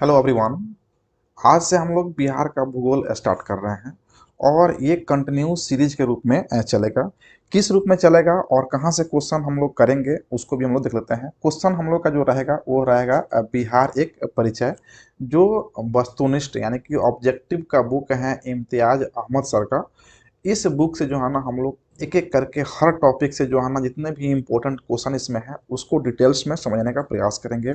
Hello everyone. आज से हम लोग बिहार का भूगोल स्टार्ट कर रहे हैं और ये कंटिन्यू सीरीज के रूप में चलेगा। किस रूप में चलेगा और कहाँ से क्वेश्चन हम लोग करेंगे उसको भी हम लोग देख लेते हैं। क्वेश्चन हम लोग का जो रहेगा वो रहेगा बिहार एक परिचय, जो वस्तुनिष्ठ यानी कि ऑब्जेक्टिव का बुक है इम्तियाज अहमद सर का। इस बुक से जो है ना हम लोग एक एक करके हर टॉपिक से जो है ना जितने भी इम्पोर्टेंट क्वेश्चन इसमें है उसको डिटेल्स में समझने का प्रयास करेंगे।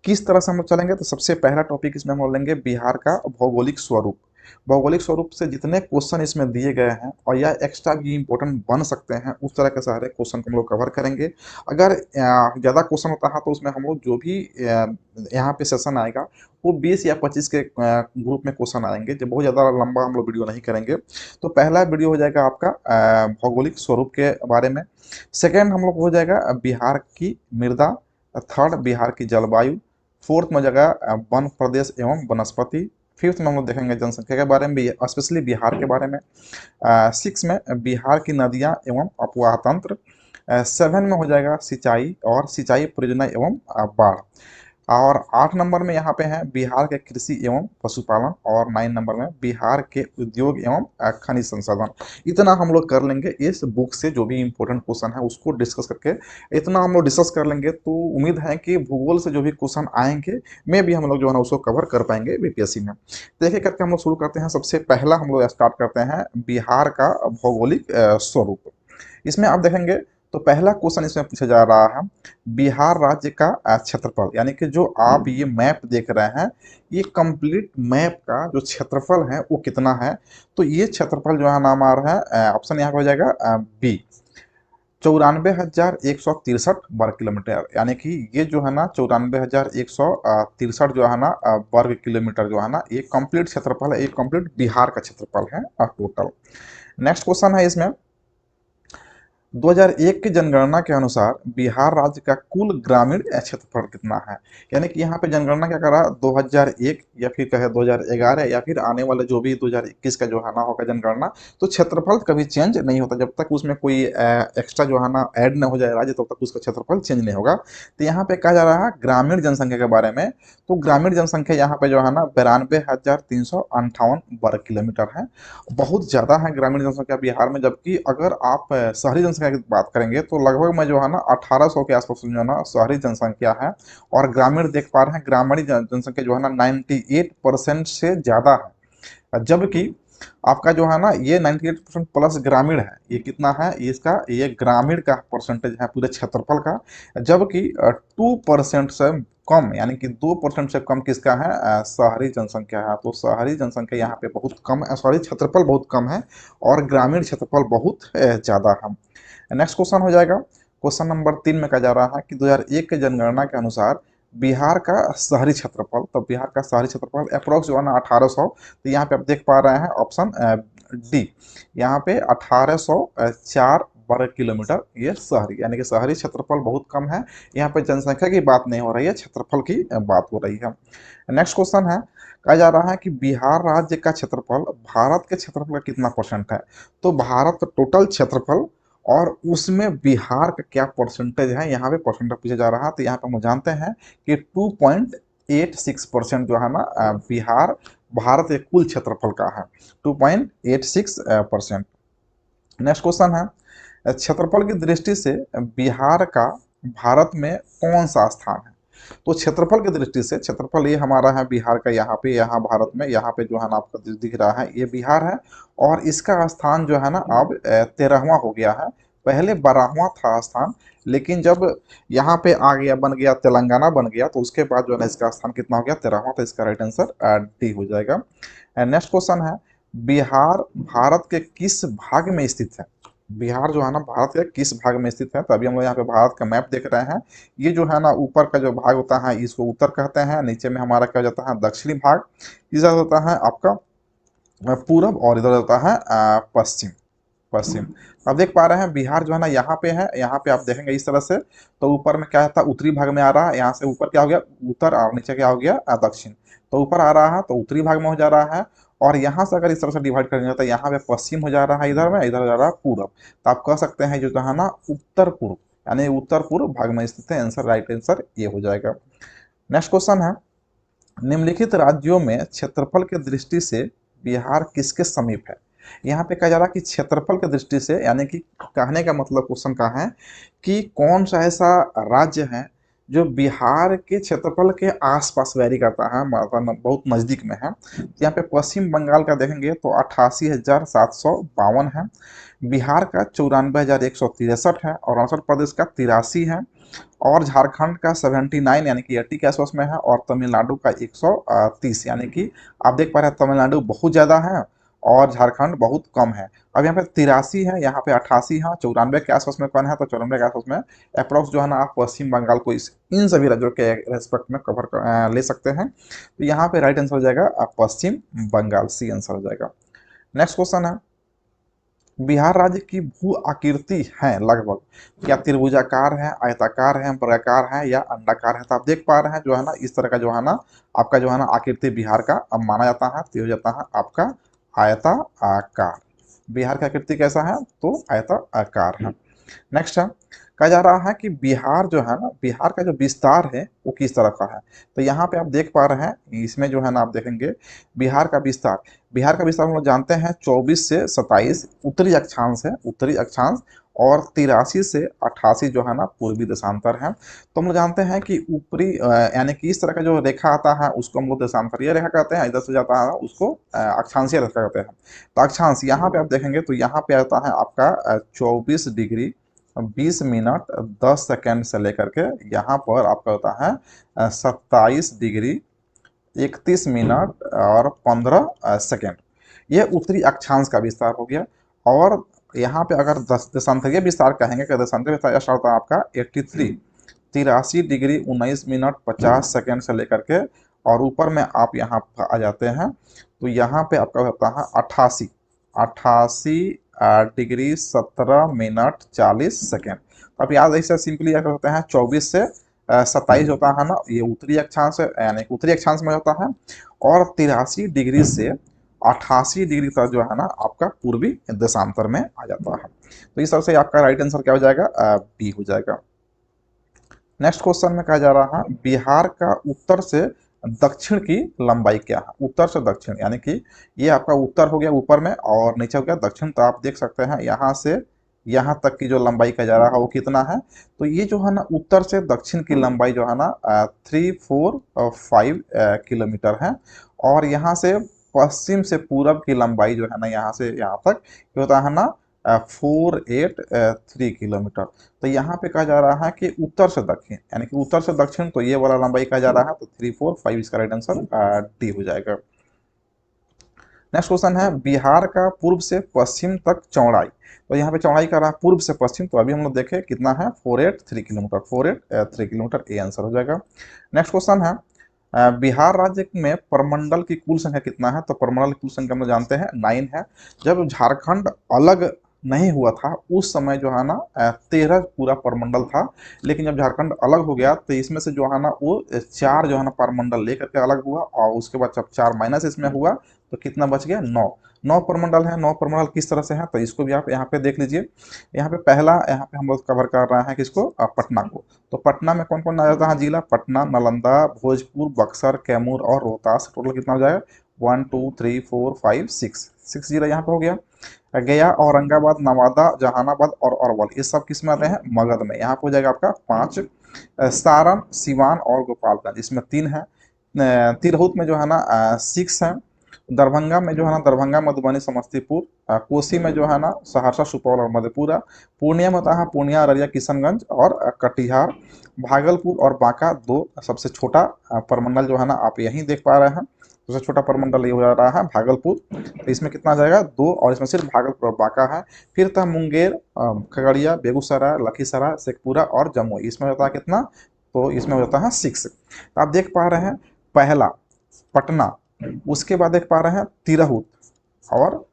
किस तरह से हम लोग चलेंगे तो सबसे पहला टॉपिक इसमें हम लोग लेंगे बिहार का भौगोलिक स्वरूप। भौगोलिक स्वरूप से जितने क्वेश्चन इसमें दिए गए हैं और या एक्स्ट्रा भी इम्पोर्टेंट बन सकते हैं उस तरह के सारे क्वेश्चन को हम लोग कवर करेंगे। अगर ज़्यादा क्वेश्चन होता है तो उसमें हम लोग जो भी यहाँ पे सेशन आएगा वो 20 या 25 के ग्रुप में क्वेश्चन आएंगे, जो बहुत ज़्यादा लंबा हम लोग वीडियो नहीं करेंगे। तो पहला वीडियो हो जाएगा आपका भौगोलिक स्वरूप के बारे में। सेकेंड हम लोग हो जाएगा बिहार की मृदा। थर्ड बिहार की जलवायु। फोर्थ में हो जाएगा वन प्रदेश एवं वनस्पति। फिफ्थ में हम लोग देखेंगे जनसंख्या के बारे में, स्पेशली बिहार के बारे में। सिक्स में बिहार की नदियाँ एवं अपवाह तंत्र। सेवन में हो जाएगा सिंचाई और सिंचाई परियोजना एवं बाढ़। और 8 नंबर में यहाँ पे है बिहार के कृषि एवं पशुपालन। और 9 नंबर में बिहार के उद्योग एवं खनिज संसाधन। इतना हम लोग कर लेंगे इस बुक से, जो भी इम्पोर्टेंट क्वेश्चन है उसको डिस्कस करके इतना हम लोग डिस्कस कर लेंगे तो उम्मीद है कि भूगोल से जो भी क्वेश्चन आएंगे में भी हम लोग जो है ना उसको कवर कर पाएंगे बीपीएससी में। देखिए करके हम लोग शुरू करते हैं। सबसे पहला हम लोग स्टार्ट करते हैं बिहार का भौगोलिक स्वरूप। इसमें आप देखेंगे तो पहला क्वेश्चन इसमें पूछा जा रहा है बिहार राज्य का क्षेत्रफल, यानी कि जो आप ये मैप देख रहे हैं ये कंप्लीट मैप का जो क्षेत्रफल है वो कितना है। तो ये क्षेत्रफल जो है नाम आ रहा है, ऑप्शन यहाँ पे हो जाएगा बी, 94,163 वर्ग किलोमीटर। यानी कि ये जो है ना 94,163 जो है ना वर्ग किलोमीटर जो है ना ये कंप्लीट क्षेत्रफल है, ये कंप्लीट बिहार का क्षेत्रफल है टोटल। नेक्स्ट क्वेश्चन है इसमें 2001 की जनगणना के अनुसार बिहार राज्य का कुल ग्रामीण क्षेत्रफल कितना है। यानी कि यहाँ पे जनगणना क्या करा 2001 या फिर कहे 2011 या फिर आने वाले जो भी 2021 का जो है ना होगा जनगणना, तो क्षेत्रफल कभी चेंज नहीं होता जब तक उसमें कोई एक्स्ट्रा जो है ना ऐड न हो जाए राज्य, तब तक उसका क्षेत्रफल चेंज नहीं होगा। तो यहाँ पे कहा जा रहा है ग्रामीण जनसंख्या के बारे में। तो ग्रामीण जनसंख्या यहाँ पे जो है ना 92,358 वर्ग किलोमीटर है। बहुत ज़्यादा है ग्रामीण जनसंख्या बिहार में, जबकि अगर आप शहरी जनसंख्या की बात करेंगे तो लगभग में जो है ना 1800 के आसपास जो है ना शहरी जनसंख्या है। और ग्रामीण देख पा रहे हैं ग्रामीण जनसंख्या जो है ना 98% से ज़्यादा है। जबकि आपका जो है ना ये 98% प्लस ग्रामीण है। ये कितना है इसका, ये ग्रामीण का परसेंटेज है पूरे क्षेत्रफल का। जबकि 2% से कम, यानी कि 2% से कम किसका है, शहरी जनसंख्या है। तो शहरी जनसंख्या यहाँ पे बहुत कम है, शहरी क्षेत्रफल बहुत कम है और ग्रामीण क्षेत्रफल बहुत ज़्यादा है। नेक्स्ट क्वेश्चन हो जाएगा क्वेश्चन नंबर 3 में कहा जा रहा है कि 2001 के जनगणना के अनुसार बिहार का शहरी क्षेत्रफल, तो बिहार का शहरी क्षेत्रफल अप्रोक्स जो है ना 1800। तो यहाँ पे आप देख पा रहे हैं ऑप्शन डी, यहाँ पे 1804 वर्ग किलोमीटर ये शहरी, यानी कि शहरी क्षेत्रफल बहुत कम है। यहाँ पे जनसंख्या की बात नहीं हो रही है, क्षेत्रफल की बात हो रही है। नेक्स्ट क्वेश्चन है, कहा जा रहा है कि बिहार राज्य का क्षेत्रफल भारत के क्षेत्रफल का कितना परसेंट है। तो भारत का टोटल क्षेत्रफल और उसमें बिहार का क्या परसेंटेज है, यहाँ पे परसेंटेज पूछा जा रहा है। तो यहाँ पे हम जानते हैं कि 2.86% जो है ना बिहार भारत के कुल क्षेत्रफल का है, 2.86%। नेक्स्ट क्वेश्चन है क्षेत्रफल की दृष्टि से बिहार का भारत में कौन सा स्थान है। तो क्षेत्रफल की दृष्टि से, क्षेत्रफल ये हमारा है बिहार का, यहाँ पे यहाँ भारत में यहाँ पे जो है ना आपका दिख रहा है ये बिहार है। और इसका स्थान जो है ना अब 13वां हो गया है। पहले 12वां था स्थान, लेकिन जब यहाँ पे आ गया बन गया तेलंगाना बन गया तो उसके बाद जो है ना इसका स्थान कितना हो गया 13वां। तो इसका राइट आंसर डी हो जाएगा। नेक्स्ट क्वेश्चन है बिहार भारत के किस भाग में स्थित है। बिहार जो है ना भारत के किस भाग में स्थित है। तो अभी हम लोग यहाँ पे भारत का मैप देख रहे हैं। ये जो है ना ऊपर का जो भाग होता है इसको उत्तर कहते हैं, नीचे में हमारा क्या हो जाता है दक्षिणी भाग, इधर होता है आपका पूरब और इधर होता है पश्चिम। पश्चिम आप देख पा रहे हैं बिहार जो है ना यहाँ पे है, यहाँ पे आप देखेंगे इस तरह से। तो ऊपर में क्या था उत्तरी भाग में आ रहा है, यहाँ से ऊपर क्या हो गया उत्तर और नीचे क्या हो गया दक्षिण। तो ऊपर आ रहा है तो उत्तरी भाग में हो जा रहा है। और यहाँ से अगर इस तरह से डिवाइड करेंगे तो यहाँ पे पश्चिम हो जा रहा है, इधर में इधर हो जा रहा है पूरब। तो आप कह सकते हैं जो है ना उत्तर पूर्व, यानी उत्तर पूर्व भाग में स्थित है। आंसर राइट आंसर ये हो जाएगा। नेक्स्ट क्वेश्चन है निम्नलिखित राज्यों में क्षेत्रफल की दृष्टि से बिहार किसके समीप है? यहाँ पे कहा जा रहा है कि क्षेत्रफल की दृष्टि से, यानी कि कहने का मतलब क्वेश्चन का है कि कौन सा ऐसा राज्य है जो बिहार के क्षेत्रफल के आसपास वैरी करता है, मतलब बहुत नज़दीक में है। तो यहाँ पे पश्चिम बंगाल का देखेंगे तो 88,752 है, बिहार का 94,163 है, और अरुणाचल प्रदेश का 83 है, और झारखंड का 79 यानी कि 80 के आसपास में है, और तमिलनाडु का 130, यानी कि आप देख पा रहे हैं तमिलनाडु बहुत ज़्यादा है और झारखंड बहुत कम है। अब यहाँ पे 83 है, यहाँ पे 88 है, 94 के आसपास में कौन है, तो 94 के आसपास में अप्रॉक्स जो है ना आप पश्चिम बंगाल को इस इन सभी राज्यों के रेस्पेक्ट में कवर ले सकते हैं। तो यहाँ पे राइट आंसर हो जाएगा पश्चिम बंगाल, सी आंसर हो जाएगा। नेक्स्ट क्वेश्चन है, बिहार राज्य की भू आकृति है लगभग, क्या त्रिभुजाकार है, आयताकार है, वर्गाकार है, या अंडाकार है? तो आप देख पा रहे हैं जो है ना इस तरह का जो है ना आपका जो है ना आकृति बिहार का अब माना जाता है, तो ये हो जाता है आपका आयता आकार। बिहार का आकृति कैसा है, तो आयता आकार है। नेक्स्ट है, कहा जा रहा है कि बिहार जो है ना, बिहार का जो विस्तार है वो किस तरह का है? तो यहाँ पे आप देख पा रहे हैं इसमें जो है ना आप देखेंगे बिहार का विस्तार हम लोग जानते हैं 24 से 27 उत्तरी अक्षांश है, उत्तरी अक्षांश, और 83 से 88 जो है ना पूर्वी देशांतर है। तो हम लोग जानते हैं कि ऊपरी यानी कि इस तरह का जो रेखा आता है उसको हम लोग देशांतरीय रेखा कहते हैं, इधर से जाता है उसको अक्षांशीय रेखा कहते हैं। तो अक्षांश यहाँ पे आप देखेंगे तो यहाँ पे आता है आपका 24 डिग्री 20 मिनट 10 सेकेंड से लेकर के यहाँ पर आपका होता है 27 डिग्री 31 मिनट और 15 सेकेंड। ये उत्तरी अक्षांश का विस्तार हो गया। और यहाँ पे अगर देशांतरीय विस्तार कहेंगे कि देशांतरीय विस्तार स्टार्ट होता है आपका 83 डिग्री 19 मिनट 50 सेकेंड से लेकर के, और ऊपर में आप यहाँ आ जाते हैं तो यहाँ पे आपका होता है 88 डिग्री 17 मिनट 40 सेकेंड। अब याद ऐसे सिंपली क्या करते हैं 24 से 27 होता है ना, ये उत्तरी अक्षांश यानी उत्तरी अक्षांश में होता है, और 83 डिग्री से 88 डिग्री तक जो है ना आपका पूर्वी देशांतर में आ जाता है। तो इस तरह से आपका राइट आंसर क्या हो जाएगा, बी हो जाएगा। नेक्स्ट क्वेश्चन में कहा जा रहा है बिहार का उत्तर से दक्षिण की लंबाई क्या है? उत्तर से दक्षिण यानी कि ये आपका उत्तर हो गया ऊपर में, और नीचे हो गया दक्षिण। तो आप देख सकते हैं यहाँ से यहाँ तक की जो लंबाई कहा जा रहा है वो कितना है? तो ये जो है ना उत्तर से दक्षिण की लंबाई जो है ना 345 किलोमीटर है, और यहाँ से पश्चिम से पूरब की लंबाई जो है ना यहाँ से यहाँ तक ये होता है ना 483 किलोमीटर। तो यहाँ पे कहा जा रहा है कि उत्तर से दक्षिण यानी कि उत्तर से दक्षिण, तो ये वाला लंबाई कहा जा रहा है, तो 345 इसका राइट आंसर डी हो जाएगा। नेक्स्ट क्वेश्चन है बिहार का पूर्व से पश्चिम तक चौड़ाई। तो यहाँ पे चौड़ाई कर रहा है पूर्व से पश्चिम, तो अभी हम लोग देखें कितना है 483 किलोमीटर, 483 किलोमीटर, ए आंसर हो जाएगा। नेक्स्ट क्वेश्चन है बिहार राज्य में प्रमंडल की कुल संख्या कितना है? तो प्रमंडल की कुल संख्या हम लोग जानते हैं 9 है। जब झारखंड अलग नहीं हुआ था उस समय जो है ना 13 पूरा प्रमंडल था, लेकिन जब झारखंड अलग हो गया तो इसमें से जो है ना वो 4 जो है ना प्रमंडल लेकर के अलग हुआ, और उसके बाद जब 4 माइनस इसमें हुआ तो कितना बच गया 9 प्रमंडल है। 9 प्रमंडल किस तरह से है तो इसको भी आप यहाँ पे देख लीजिए। यहाँ पे पहला यहाँ पे हम लोग कवर कर रहे हैं किसको, पटना को। तो पटना में कौन कौन आ जाता है जिला? पटना, नालंदा, भोजपुर, बक्सर, कैमूर और रोहतास। टोटल कितना हो जाएगा 1 2 3 4 5 6 जिला यहाँ पे हो गया। गया, औरंगाबाद, नवादा, जहानाबाद और अरवल ये सब किस में आते हैं? मगध में। यहाँ पे हो जाएगा आपका 5। सारण, सिवान और गोपालगंज इसमें 3 है। तिरहुत में जो है ना 6 है। दरभंगा में जो है ना दरभंगा, मधुबनी, समस्तीपुर। कोसी में जो है ना सहरसा, सुपौल और मधेपुरा। पूर्णिया में होता है पूर्णिया, अररिया, किशनगंज और कटिहार। भागलपुर और बांका 2 सबसे छोटा प्रमंडल जो है ना आप यहीं देख पा रहे हैं। सबसे छोटा प्रमंडल ये हो जा रहा है भागलपुर, तो इसमें कितना आ जाएगा 2, और इसमें सिर्फ भागलपुर और बांका है। फिर था मुंगेर, खगड़िया, बेगूसराय, लखीसराय, शेखपुरा और जमुई, इसमें होता है कितना? तो इसमें हो जाता है 6। तो आप देख पा रहे हैं पहला पटना, उसके बाद देख पा रहे हैं तिरहुत और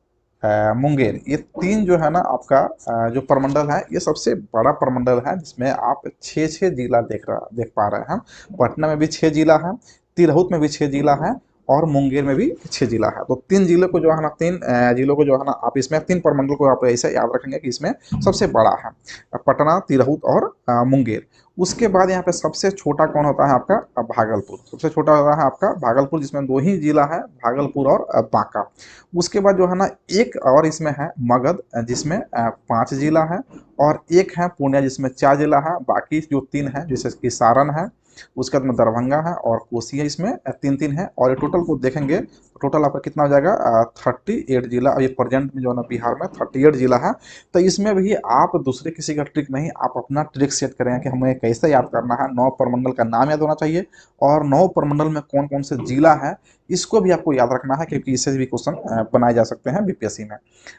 मुंगेर, ये 3 जो है ना आपका जो प्रमंडल है ये सबसे बड़ा प्रमंडल है, जिसमें आप 6 जिला देख पा रहे हैं। पटना में भी 6 जिला है, तिरहुत में भी 6 जिला है, और मुंगेर में भी 6 जिला है। तो 3 जिलों को जो है ना, 3 जिलों को जो है ना, आप इसमें 3 प्रमंडल को आप ऐसे याद रखेंगे कि इसमें सबसे बड़ा है पटना, तिरहुत और मुंगेर। उसके बाद यहाँ पे सबसे छोटा कौन होता है आपका? भागलपुर। सबसे छोटा होता है आपका भागलपुर, जिसमें 2 ही जिला है, भागलपुर और बांका। उसके बाद जो है ना, एक और इसमें है मगध, जिसमें 5 जिला है, और एक है पूर्णिया जिसमें 4 जिला है। बाकी जो 3 है, जैसे कि सारण है, उसके बाद में दरभंगा है और कोसी है, इसमें 3-3 है। और ये टोटल को देखेंगे, टोटल आपका कितना हो जाएगा? 38 जिला। और ये प्रेजेंट में जो है ना, बिहार में 38 जिला है। तो इसमें भी आप दूसरे किसी का ट्रिक नहीं, आप अपना ट्रिक सेट करें कि हमें कैसे याद करना है। 9 प्रमंडल का नाम याद होना चाहिए, और 9 प्रमंडल में कौन कौन से जिला है इसको भी आपको याद रखना है, क्योंकि इससे भी क्वेश्चन बनाए जा सकते हैं बीपीएससी में।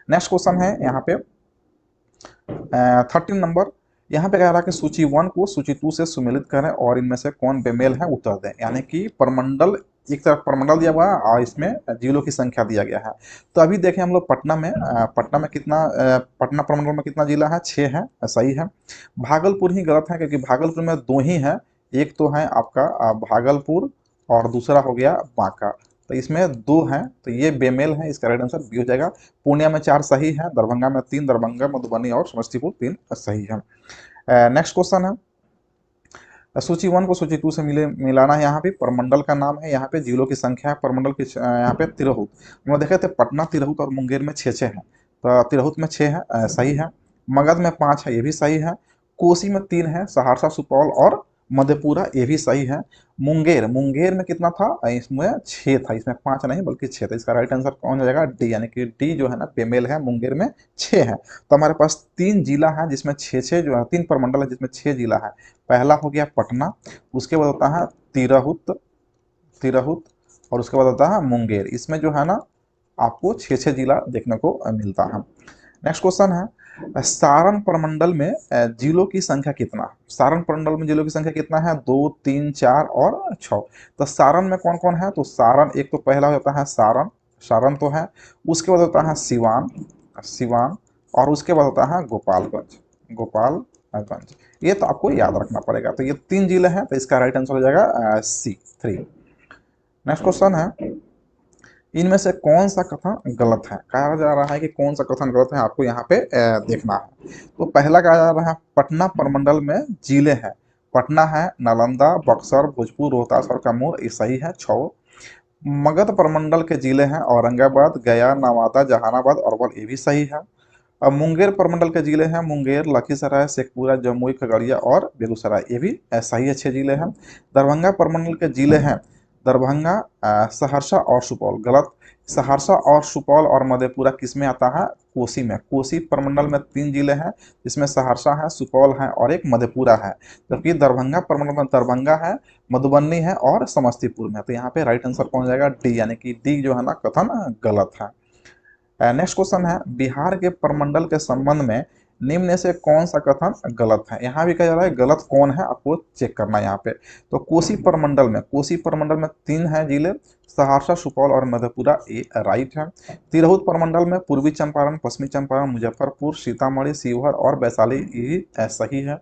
नेक्स्ट क्वेश्चन है यहाँ पे 13 नंबर। यहाँ पे कह रहा है कि सूची 1 को सूची 2 से सुमेलित करें और इनमें से कौन बेमेल है उत्तर दें। यानी कि प्रमंडल, एक तरफ प्रमंडल दिया हुआ है और इसमें जिलों की संख्या दिया गया है। तो अभी देखें हम लोग पटना में कितना, पटना प्रमंडल में कितना जिला है? 6 है, सही है। भागलपुर ही गलत है, क्योंकि भागलपुर में 2 ही है। एक तो है आपका भागलपुर, और दूसरा हो गया बांका। तो इसमें 2 हैं, तो ये बेमेल है, इसका राइट आंसर बी हो जाएगा। पूर्णिया में 4 सही है, दरभंगा में 3, दरभंगा, मधुबनी और समस्तीपुर 3 सही है। नेक्स्ट क्वेश्चन है, सूची 1 को सूची 2 से मिलाना है। यहाँ पे प्रमंडल का नाम है, यहाँ पे जिलों की संख्या है, प्रमंडल की यहाँ पे तिरहुत। हम लोग देखे थे पटना, तिरहुत और मुंगेर में 6-6 है। तो तिरहुत में 6 है, सही है। मगध में 5 है, ये भी सही है। कोसी में 3 है, सहरसा, सुपौल और मधेपुरा, ये भी सही है। मुंगेर, मुंगेर में कितना था? इसमें 6 था, इसमें 5 नहीं बल्कि 6 था। इसका राइट आंसर कौन हो जाएगा? डी, यानी कि डी जो है ना बेमेल है, मुंगेर में 6 है। तो हमारे पास 3 जिला है जिसमें 6-6 जो है, 3 प्रमंडल है जिसमें 6 जिला है। पहला हो गया पटना, उसके बाद होता है तिरहुत, तिरहुत, और उसके बाद होता है मुंगेर। इसमें जो है ना आपको 6-6 जिला देखने को मिलता है। नेक्स्ट क्वेश्चन है, सारण प्रमंडल में जिलों की संख्या कितना? सारण प्रमंडल में जिलों की संख्या कितना है? 2, 3, 4 और 6। तो सारण में कौन कौन है? तो सारण, एक तो पहला होता है सारण, सारण तो है। उसके बाद होता है सिवान, सिवान, और उसके बाद होता है गोपालगंज, गोपालगंज। ये तो आपको याद रखना पड़ेगा। तो ये 3 जिले हैं, तो इसका राइट आंसर हो जाएगा सी, 3। नेक्स्ट क्वेश्चन है, इनमें से कौन सा कथन गलत है? कहा जा रहा है कि कौन सा कथन गलत है, आपको यहाँ पे देखना है। तो पहला कहा जा रहा है पटना प्रमंडल में जिले हैं। पटना है, नालंदा, बक्सर, भोजपुर, रोहतास और कैमूर, ये सही है, 6। मगध प्रमंडल के जिले हैं औरंगाबाद, गया, नवादा, जहानाबाद, अरवल, ये भी सही है। अब मुंगेर प्रमंडल के जिले हैं मुंगेर, लखीसराय, शेखपुरा, जमुई, खगड़िया और बेगूसराय, ये भी सही है, 6 जिले हैं। दरभंगा प्रमंडल के जिले हैं दरभंगा, सहरसा और सुपौल, गलत। सहरसा और सुपौल और मधेपुरा किस में आता है? कोसी में। कोसी प्रमंडल में 3 जिले हैं, जिसमें सहरसा है, सुपौल है और एक मधेपुरा है। जबकि दरभंगा प्रमंडल में दरभंगा है, मधुबनी है और समस्तीपुर में। तो यहाँ पे राइट आंसर कौन हो जाएगा? डी, यानी कि डी जो है ना कथन गलत है। नेक्स्ट क्वेश्चन है, बिहार के प्रमंडल के संबंध में निम्न में से कौन सा कथन गलत है? यहाँ भी कहा जा रहा है गलत कौन है, आपको चेक करना है यहाँ पे। तो कोसी प्रमंडल में 3 है जिले, सहरसा, सुपौल और मधेपुरा, ये राइट है। तिरहुत प्रमंडल में पूर्वी चंपारण, पश्चिमी चंपारण, मुजफ्फरपुर, सीतामढ़ी, शिवहर और वैशाली, ये सही है।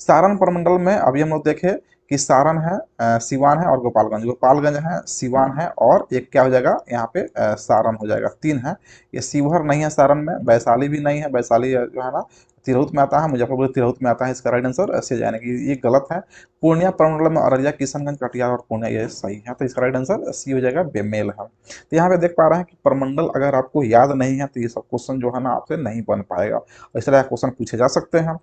सारण प्रमंडल में अभी हम लोग देखे कि सारण है, सिवान है और गोपालगंज, गोपालगंज है, सिवान है और एक क्या हो जाएगा यहाँ पे? सारण हो जाएगा, 3 है। ये शिवहर नहीं है सारण में, वैशाली भी नहीं है, वैशाली जो है ना तिरहुत में आता है, मुजफ्फरपुर तिरहुत में आता है। इसका राइट आंसर ऐसे जाने की ये गलत है। पूर्णिया प्रमंडल में अररिया, किशनगंज, कटिहार और पूर्णिया, ये सही है। तो इसका राइट आंसर सी हो जाएगा, बेमेल है। तो यहाँ पे देख पा रहे हैं कि प्रमंडल अगर आपको याद नहीं है तो ये सब क्वेश्चन जो है ना आपसे नहीं बन पाएगा। इस तरह क्वेश्चन पूछे जा सकते हैं।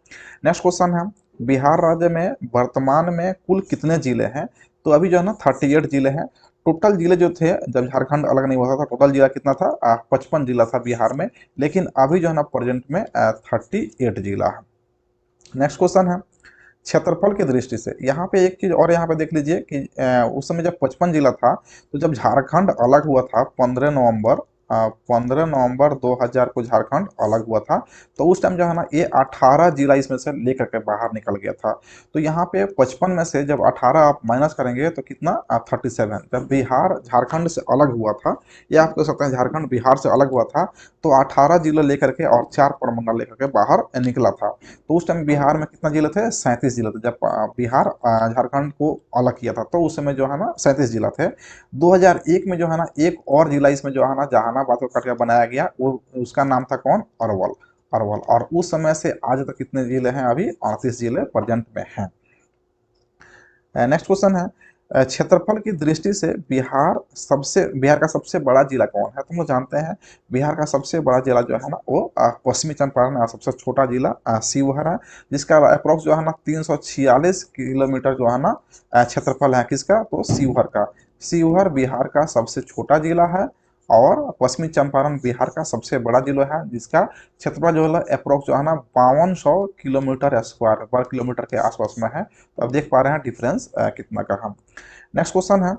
नेक्स्ट क्वेश्चन है, बिहार राज्य में वर्तमान में कुल कितने जिले हैं? तो अभी जो है ना 38 जिले हैं। टोटल जिले जो थे जब झारखंड अलग नहीं हुआ था, टोटल जिला कितना था? 55 जिला था बिहार में। लेकिन अभी जो है ना प्रेजेंट में 38 जिला है। नेक्स्ट क्वेश्चन है, क्षेत्रफल की दृष्टि से यहाँ पे एक चीज और यहाँ पे देख लीजिए कि उस समय जब 55 जिला था, तो जब झारखंड अलग हुआ था 15 नवंबर 15 नवंबर 2000 को झारखंड अलग हुआ था। तो उस टाइम जो है ना ये 18 जिला इसमें से लेकर के बाहर निकल गया था। तो यहाँ पे 55 में से जब 18 आप माइनस करेंगे तो कितना 37। जब बिहार झारखंड से अलग हुआ था, ये आप कह सकते हैं झारखंड बिहार से अलग हुआ था, तो 18 जिले लेकर के और 4 प्रमंडल लेकर के बाहर निकला था। तो उस टाइम बिहार में कितना जिले थे? 37 जिले थे। जब बिहार झारखंड को अलग किया था तो उस समय जो है ना 37 जिला थे। 2001 में जो है ना एक और जिला इसमें जो है ना जहानाबाद को काट के बनाया गया, वो उसका नाम था कौन? अरवल। अरवल। और उस समय से आज तक कितने जिले हैं? अभी 38 जिले प्रेजेंट में हैं। नेक्स्ट क्वेश्चन है, क्षेत्रफल की दृष्टि से बिहार का सबसे बड़ा जिला कौन है? तुम लोग जानते हैं बिहार का सबसे बड़ा जिला जो है ना वो पश्चिमी चंपारण है, और सबसे छोटा जिला शिवहर है, जिसका अप्रोक्स जो है ना 346 किलोमीटर जो है ना क्षेत्रफल है। किसका? तो शिवहर का। शिवहर बिहार का सबसे छोटा जिला है, और पश्चिमी चंपारण बिहार का सबसे बड़ा जिला है, जिसका क्षेत्रफल जो है अप्रोक्स जो है ना 5200 किलोमीटर स्क्वायर वर्ग किलोमीटर के आसपास में है। तो अब देख पा रहे हैं डिफरेंस कितना का हम। नेक्स्ट क्वेश्चन है,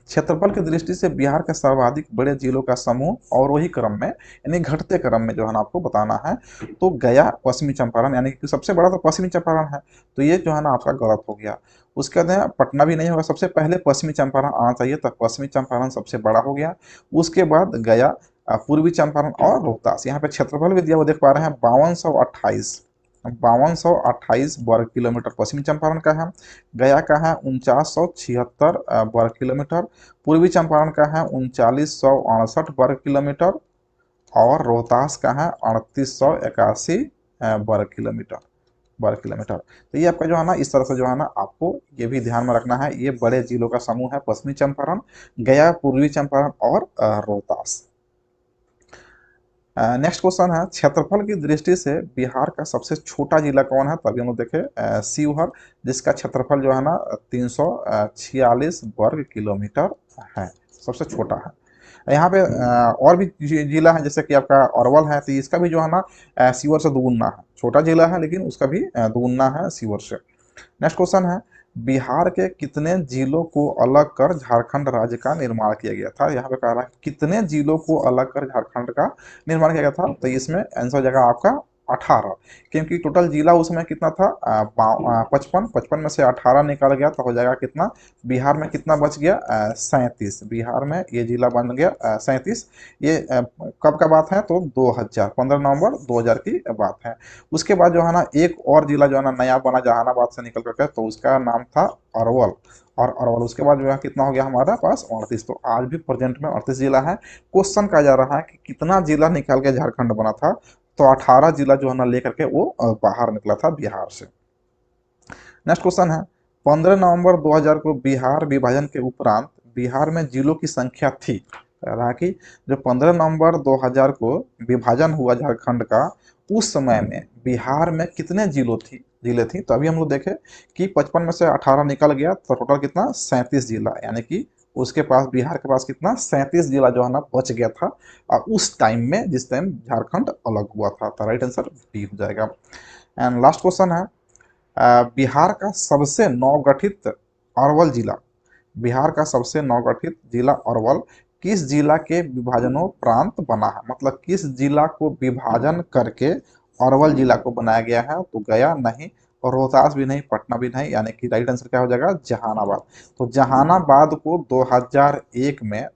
क्षेत्रफल की दृष्टि से बिहार के सर्वाधिक बड़े जिलों का समूह और वही क्रम में यानी घटते क्रम में जो है ना आपको बताना है। तो गया, पश्चिमी चंपारण, यानी कि सबसे बड़ा तो पश्चिमी चंपारण है, तो ये जो है ना आपका गलत हो गया। उसके बाद पटना भी नहीं होगा, सबसे पहले पश्चिमी चंपारण आना चाहिए, तब पश्चिमी चंपारण सबसे बड़ा हो गया। उसके बाद गया, पूर्वी चंपारण और रोहतास। यहाँ पे क्षेत्रफल भी दिया वो देख पा रहे हैं 5228 वर्ग किलोमीटर पश्चिमी चंपारण का है। गया का है 4976 वर्ग किलोमीटर। पूर्वी चंपारण का है 3968 वर्ग किलोमीटर। और रोहतास का है 3881 वर्ग किलोमीटर। तो ये आपका जो है ना इस तरह से जो है ना आपको ये भी ध्यान में रखना है, ये बड़े जिलों का समूह है पश्चिमी चंपारण, गया, पूर्वी चंपारण और रोहतास। नेक्स्ट क्वेश्चन है, क्षेत्रफल की दृष्टि से बिहार का सबसे छोटा जिला कौन है? तभी हम लोग देखें शिवहर, जिसका क्षेत्रफल जो है ना 346 वर्ग किलोमीटर है, सबसे छोटा है। यहाँ पे और भी जिला है, जैसे कि आपका अरवल है, तो इसका भी जो है ना शिवहर से दुगुना है, छोटा जिला है लेकिन उसका भी दुगुना है शिवहर से। नेक्स्ट क्वेश्चन है, बिहार के कितने जिलों को अलग कर झारखंड राज्य का निर्माण किया गया था? यहाँ पे कह रहा है कितने जिलों को अलग कर झारखंड का निर्माण किया गया था, तो इसमें आंसर हो जाएगा आपका 18, क्योंकि टोटल जिला उसमें कितना था 55, 55 में से 18 निकाल गया तो हो जाएगा कितना? बिहार में कितना बच गया? 37। बिहार में ये जिला बन गया 37। ये कब का बात है? तो 2000, 15 नवंबर 2000 की बात है। उसके बाद जो है ना एक और जिला जो है ना नया बना जहानाबाद से निकल करके, तो उसका नाम था अरवल। और अरवल उसके बाद जो है कितना हो गया हमारा पास? 38। तो आज भी प्रेजेंट में 38 जिला है। क्वेश्चन कहा जा रहा है कि कितना जिला निकाल के झारखंड बना था, तो 18 जिला जो है ना लेकर के वो बाहर निकला था बिहार से। नेक्स्ट क्वेश्चन है, 15 नवंबर 2000 को बिहार विभाजन के उपरांत बिहार में जिलों की संख्या थी। कह रहा है कि जो 15 नवंबर 2000 को विभाजन हुआ झारखंड का, उस समय में बिहार में कितने जिले थी? तो अभी हम लोग देखें कि 55 में से 18 निकल गया तो टोटल कितना? 37 जिला, यानी कि उसके पास बिहार के पास कितना? 37 जिला जो है ना बच गया था, और उस टाइम में जिस टाइम झारखंड अलग हुआ था। तो राइट आंसर बी हो जाएगा। एंड लास्ट क्वेश्चन है, बिहार का सबसे नवगठित अरवल जिला, बिहार का सबसे नवगठित जिला अरवल किस जिला के विभाजनोपरांत बना है? मतलब किस जिला को विभाजन करके अरवल जिला को बनाया गया है? तो गया नहीं, और रोहतास भी नहीं, पटना भी नहीं, यानी कि राइट आंसर क्या हो जाएगा? जहानाबाद। तो जहानाबाद को 2001 में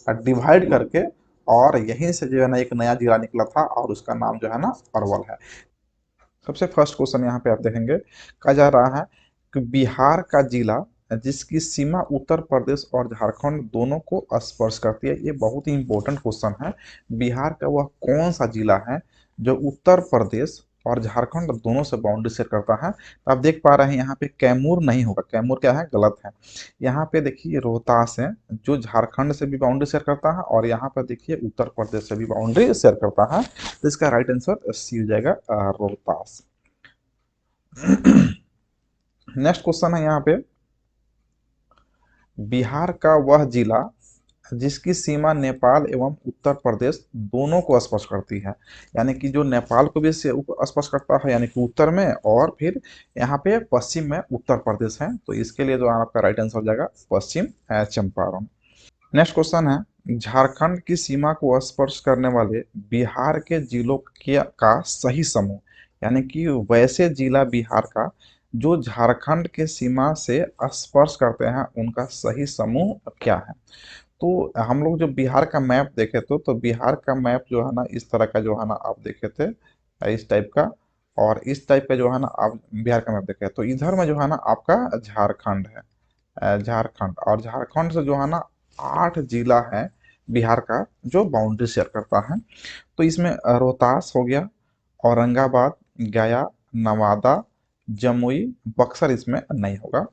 डिवाइड करके, और यहीं से जो है ना एक नया जिला निकला था, और उसका नाम जो है ना अरवल है। सबसे फर्स्ट क्वेश्चन यहाँ पे आप देखेंगे, कहा जा रहा है कि बिहार का जिला जिसकी सीमा उत्तर प्रदेश और झारखंड दोनों को स्पर्श करती है। ये बहुत ही इंपॉर्टेंट क्वेश्चन है। बिहार का वह कौन सा जिला है जो उत्तर प्रदेश और झारखंड दोनों से बाउंड्री शेयर करता है? तो आप देख पा रहे हैं यहाँ पे कैमूर नहीं होगा, कैमूर क्या है? गलत है। यहाँ पे देखिए रोहतास है, जो झारखंड से भी बाउंड्री शेयर करता है, और यहाँ पर देखिए उत्तर प्रदेश से भी बाउंड्री शेयर करता है। तो इसका राइट आंसर सी हो जाएगा, रोहतास। नेक्स्ट क्वेश्चन है यहाँ पे, बिहार का वह जिला जिसकी सीमा नेपाल एवं उत्तर प्रदेश दोनों को स्पर्श करती है, यानी कि जो नेपाल को भी स्पर्श करता है, यानी कि उत्तर में, और फिर यहाँ पे पश्चिम में उत्तर प्रदेश है। तो इसके लिए जो आपका राइट आंसर हो जाएगा पश्चिम चंपारण। नेक्स्ट क्वेश्चन है, झारखंड की सीमा को स्पर्श करने वाले बिहार के जिलों के का सही समूह, यानी कि वैसे जिला बिहार का जो झारखंड के सीमा से स्पर्श करते हैं उनका सही समूह क्या है। तो हम लोग जो बिहार का मैप देखे तो बिहार का मैप जो है ना इस तरह का जो है ना आप देखे थे, इस टाइप का, और इस टाइप का जो है ना आप बिहार का मैप देखे तो इधर में जो है ना आपका झारखंड है। झारखंड, और झारखंड से जो है ना 8 जिला है बिहार का जो बाउंड्री शेयर करता है। तो इसमें रोहतास हो गया, औरंगाबाद, गया, नवादा, जमुई, बक्सर इसमें नहीं होगा,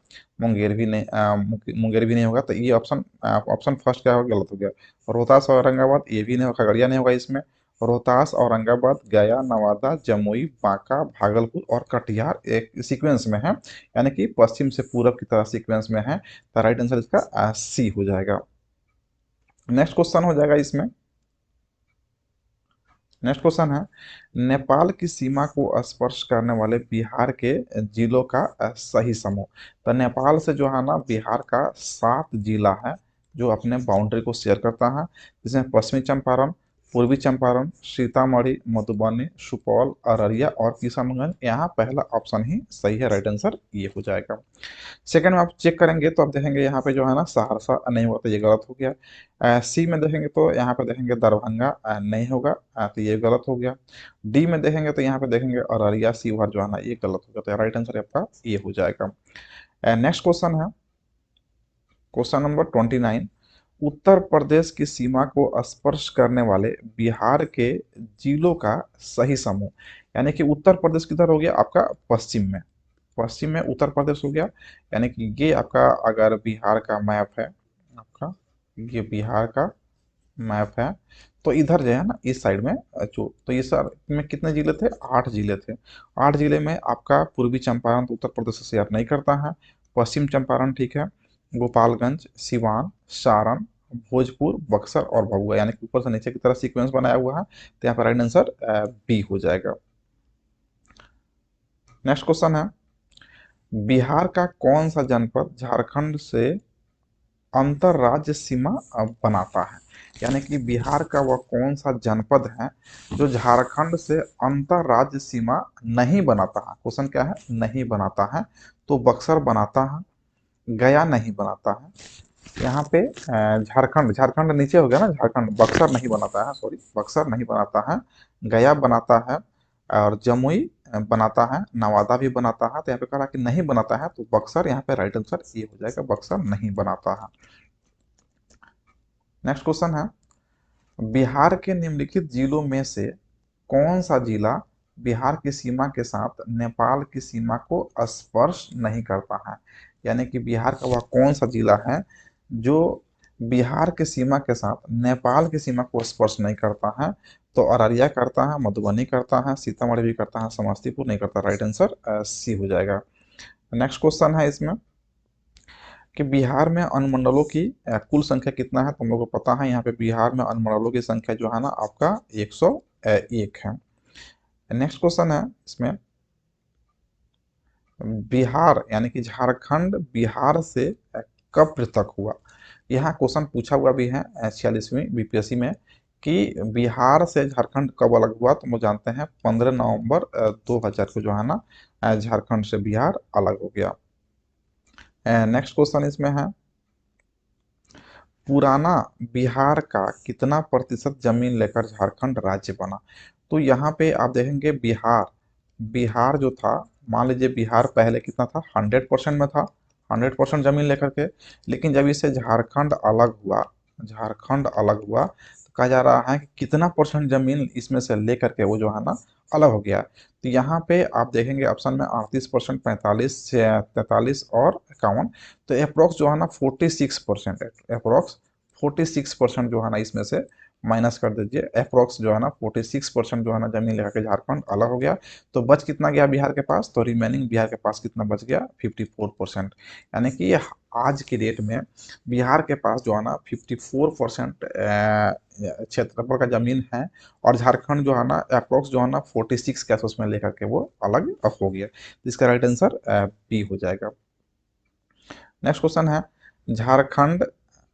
मुंगेर भी नहीं, मुंगेर भी नहीं होगा। तो ये ऑप्शन ऑप्शन फर्स्ट क्या होगा, गलत हो गया। रोहतास औरंगाबाद ये भी नहीं होगा, खगड़िया नहीं होगा इसमें। रोहतास, औरंगाबाद, गया, नवादा, जमुई, बांका, भागलपुर और कटिहार एक सीक्वेंस में है, यानी कि पश्चिम से पूरब की तरह सीक्वेंस में है। तो राइट आंसर इसका सी हो जाएगा। नेक्स्ट क्वेश्चन हो जाएगा इसमें। नेक्स्ट क्वेश्चन है, नेपाल की सीमा को स्पर्श करने वाले बिहार के जिलों का सही समूह। तो नेपाल से जो है ना बिहार का 7 जिला है जो अपने बाउंड्री को शेयर करता है, जिसमें पश्चिमी चंपारण, पूर्वी चंपारण, सीतामढ़ी, मधुबनी, सुपौल, अररिया और किशनगंज। यहाँ पहला ऑप्शन ही सही है, राइट आंसर ये हो जाएगा। सेकंड में आप चेक करेंगे तो आप देखेंगे यहाँ पे जो है ना सहरसा नहीं हुआ, तो ये गलत हो गया। सी में देखेंगे तो यहाँ पे देखेंगे दरभंगा नहीं होगा, तो ये गलत हो गया। डी में देखेंगे तो यहाँ पे देखेंगे अररिया शिवहर जो है ना ये गलत हो गया, तो राइट आंसर आपका ये हो जाएगा। नेक्स्ट क्वेश्चन है क्वेश्चन नंबर 29। उत्तर प्रदेश की सीमा को स्पर्श करने वाले बिहार के जिलों का सही समूह, यानी कि उत्तर प्रदेश किधर हो गया आपका, पश्चिम में। पश्चिम में उत्तर प्रदेश हो गया, यानी कि ये आपका अगर बिहार का मैप है आपका, ये बिहार का मैप है, तो इधर जो है ना इस साइड में जो, तो ये सर में कितने जिले थे, 8 जिले थे। 8 जिले में आपका पूर्वी चंपारण तो उत्तर प्रदेश से शेयर नहीं करता है, पश्चिम चंपारण ठीक है, गोपालगंज, सिवान, सारण, भोजपुर, बक्सर और भभुआ, यानी कि ऊपर से नीचे की तरह सीक्वेंस बनाया हुआ है। तो यहाँ पर राइट आंसर बी हो जाएगा। नेक्स्ट क्वेश्चन है, बिहार का कौन सा जनपद झारखंड से अंतर राज्य सीमा बनाता है, यानी कि बिहार का वह कौन सा जनपद है जो झारखंड से अंतर राज्य सीमा नहीं बनाता है। क्वेश्चन क्या है, नहीं बनाता है। तो बक्सर बनाता है, गया नहीं बनाता है, यहाँ पे झारखंड, झारखंड नीचे हो गया ना, झारखंड, बक्सर नहीं बनाता है, सॉरी बक्सर नहीं बनाता है, गया बनाता है, और जमुई बनाता है, नवादा भी बनाता है। तो यहाँ पे कहा कि नहीं बनाता है, तो बक्सर यहाँ पे राइट आंसर ये हो जाएगा, बक्सर नहीं बनाता है। नेक्स्ट क्वेश्चन है, बिहार के निम्नलिखित जिलों में से कौन सा जिला बिहार की सीमा के साथ नेपाल की सीमा को स्पर्श नहीं करता है, यानी कि बिहार का वह कौन सा जिला है जो बिहार के सीमा के साथ नेपाल की सीमा को स्पर्श नहीं करता है। तो अररिया करता है, मधुबनी करता है, सीतामढ़ी भी करता है, समस्तीपुर नहीं करता। राइट आंसर सी हो जाएगा। नेक्स्ट क्वेश्चन है इसमें कि बिहार में अनुमंडलों की कुल संख्या कितना है। तुम लोगों को पता है यहाँ पे बिहार में अनुमंडलों की संख्या जो है ना आपका 101 है। नेक्स्ट क्वेश्चन है इसमें, बिहार यानी कि झारखंड बिहार से कब पृथक हुआ। यहाँ क्वेश्चन पूछा हुआ भी है 46वीं बीपीएससी में कि बिहार से झारखंड कब अलग हुआ। तो हम जानते हैं 15 नवंबर 2000 को जो है ना झारखंड से बिहार अलग हो गया। नेक्स्ट क्वेश्चन इसमें है, पुराना बिहार का कितना प्रतिशत जमीन लेकर झारखंड राज्य बना। तो यहाँ पे आप देखेंगे बिहार, बिहार जो था, मान लीजिए बिहार पहले कितना था, 100% में था, 100% जमीन लेकर के। लेकिन जब इससे झारखंड अलग हुआ, झारखंड अलग हुआ, तो कहा जा रहा है कि कितना परसेंट जमीन इसमें से लेकर के वो जो है ना अलग हो गया। तो यहाँ पे आप देखेंगे ऑप्शन में 38%, 45, 43 और 51। तो अप्रोक्स जो है ना 46%, अप्रोक्स 46% जो है ना इसमें से माइनस कर दीजिए, अप्रोक्स जो है ना 46% जो है ना जमीन लेकर के झारखंड अलग हो गया। तो बच कितना गया बिहार के पास, तो रिमेनिंग बिहार के पास कितना बच गया, 54%। यानी कि आज की डेट में बिहार के पास जो है ना 54% क्षेत्रफल का जमीन है, और झारखंड जो है ना अप्रोक्स जो है ना 46 के आसपास में लेकर के वो अलग हो गया। तो इसका राइट आंसर बी हो जाएगा। नेक्स्ट क्वेश्चन है, झारखंड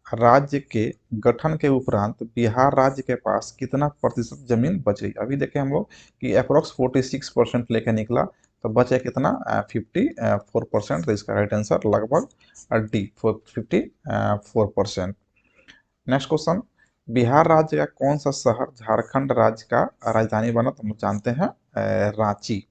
राज्य के गठन के उपरांत बिहार राज्य के पास कितना प्रतिशत जमीन बच गई? अभी देखें हम लोग कि अप्रोक्स 46% लेके निकला, तो बचे कितना? 54%। तो इसका राइट आंसर लगभग डी 54%। नेक्स्ट क्वेश्चन, बिहार राज्य का कौन सा शहर झारखंड राज्य का राजधानी बना? तो हम लोग जानते हैं रांची।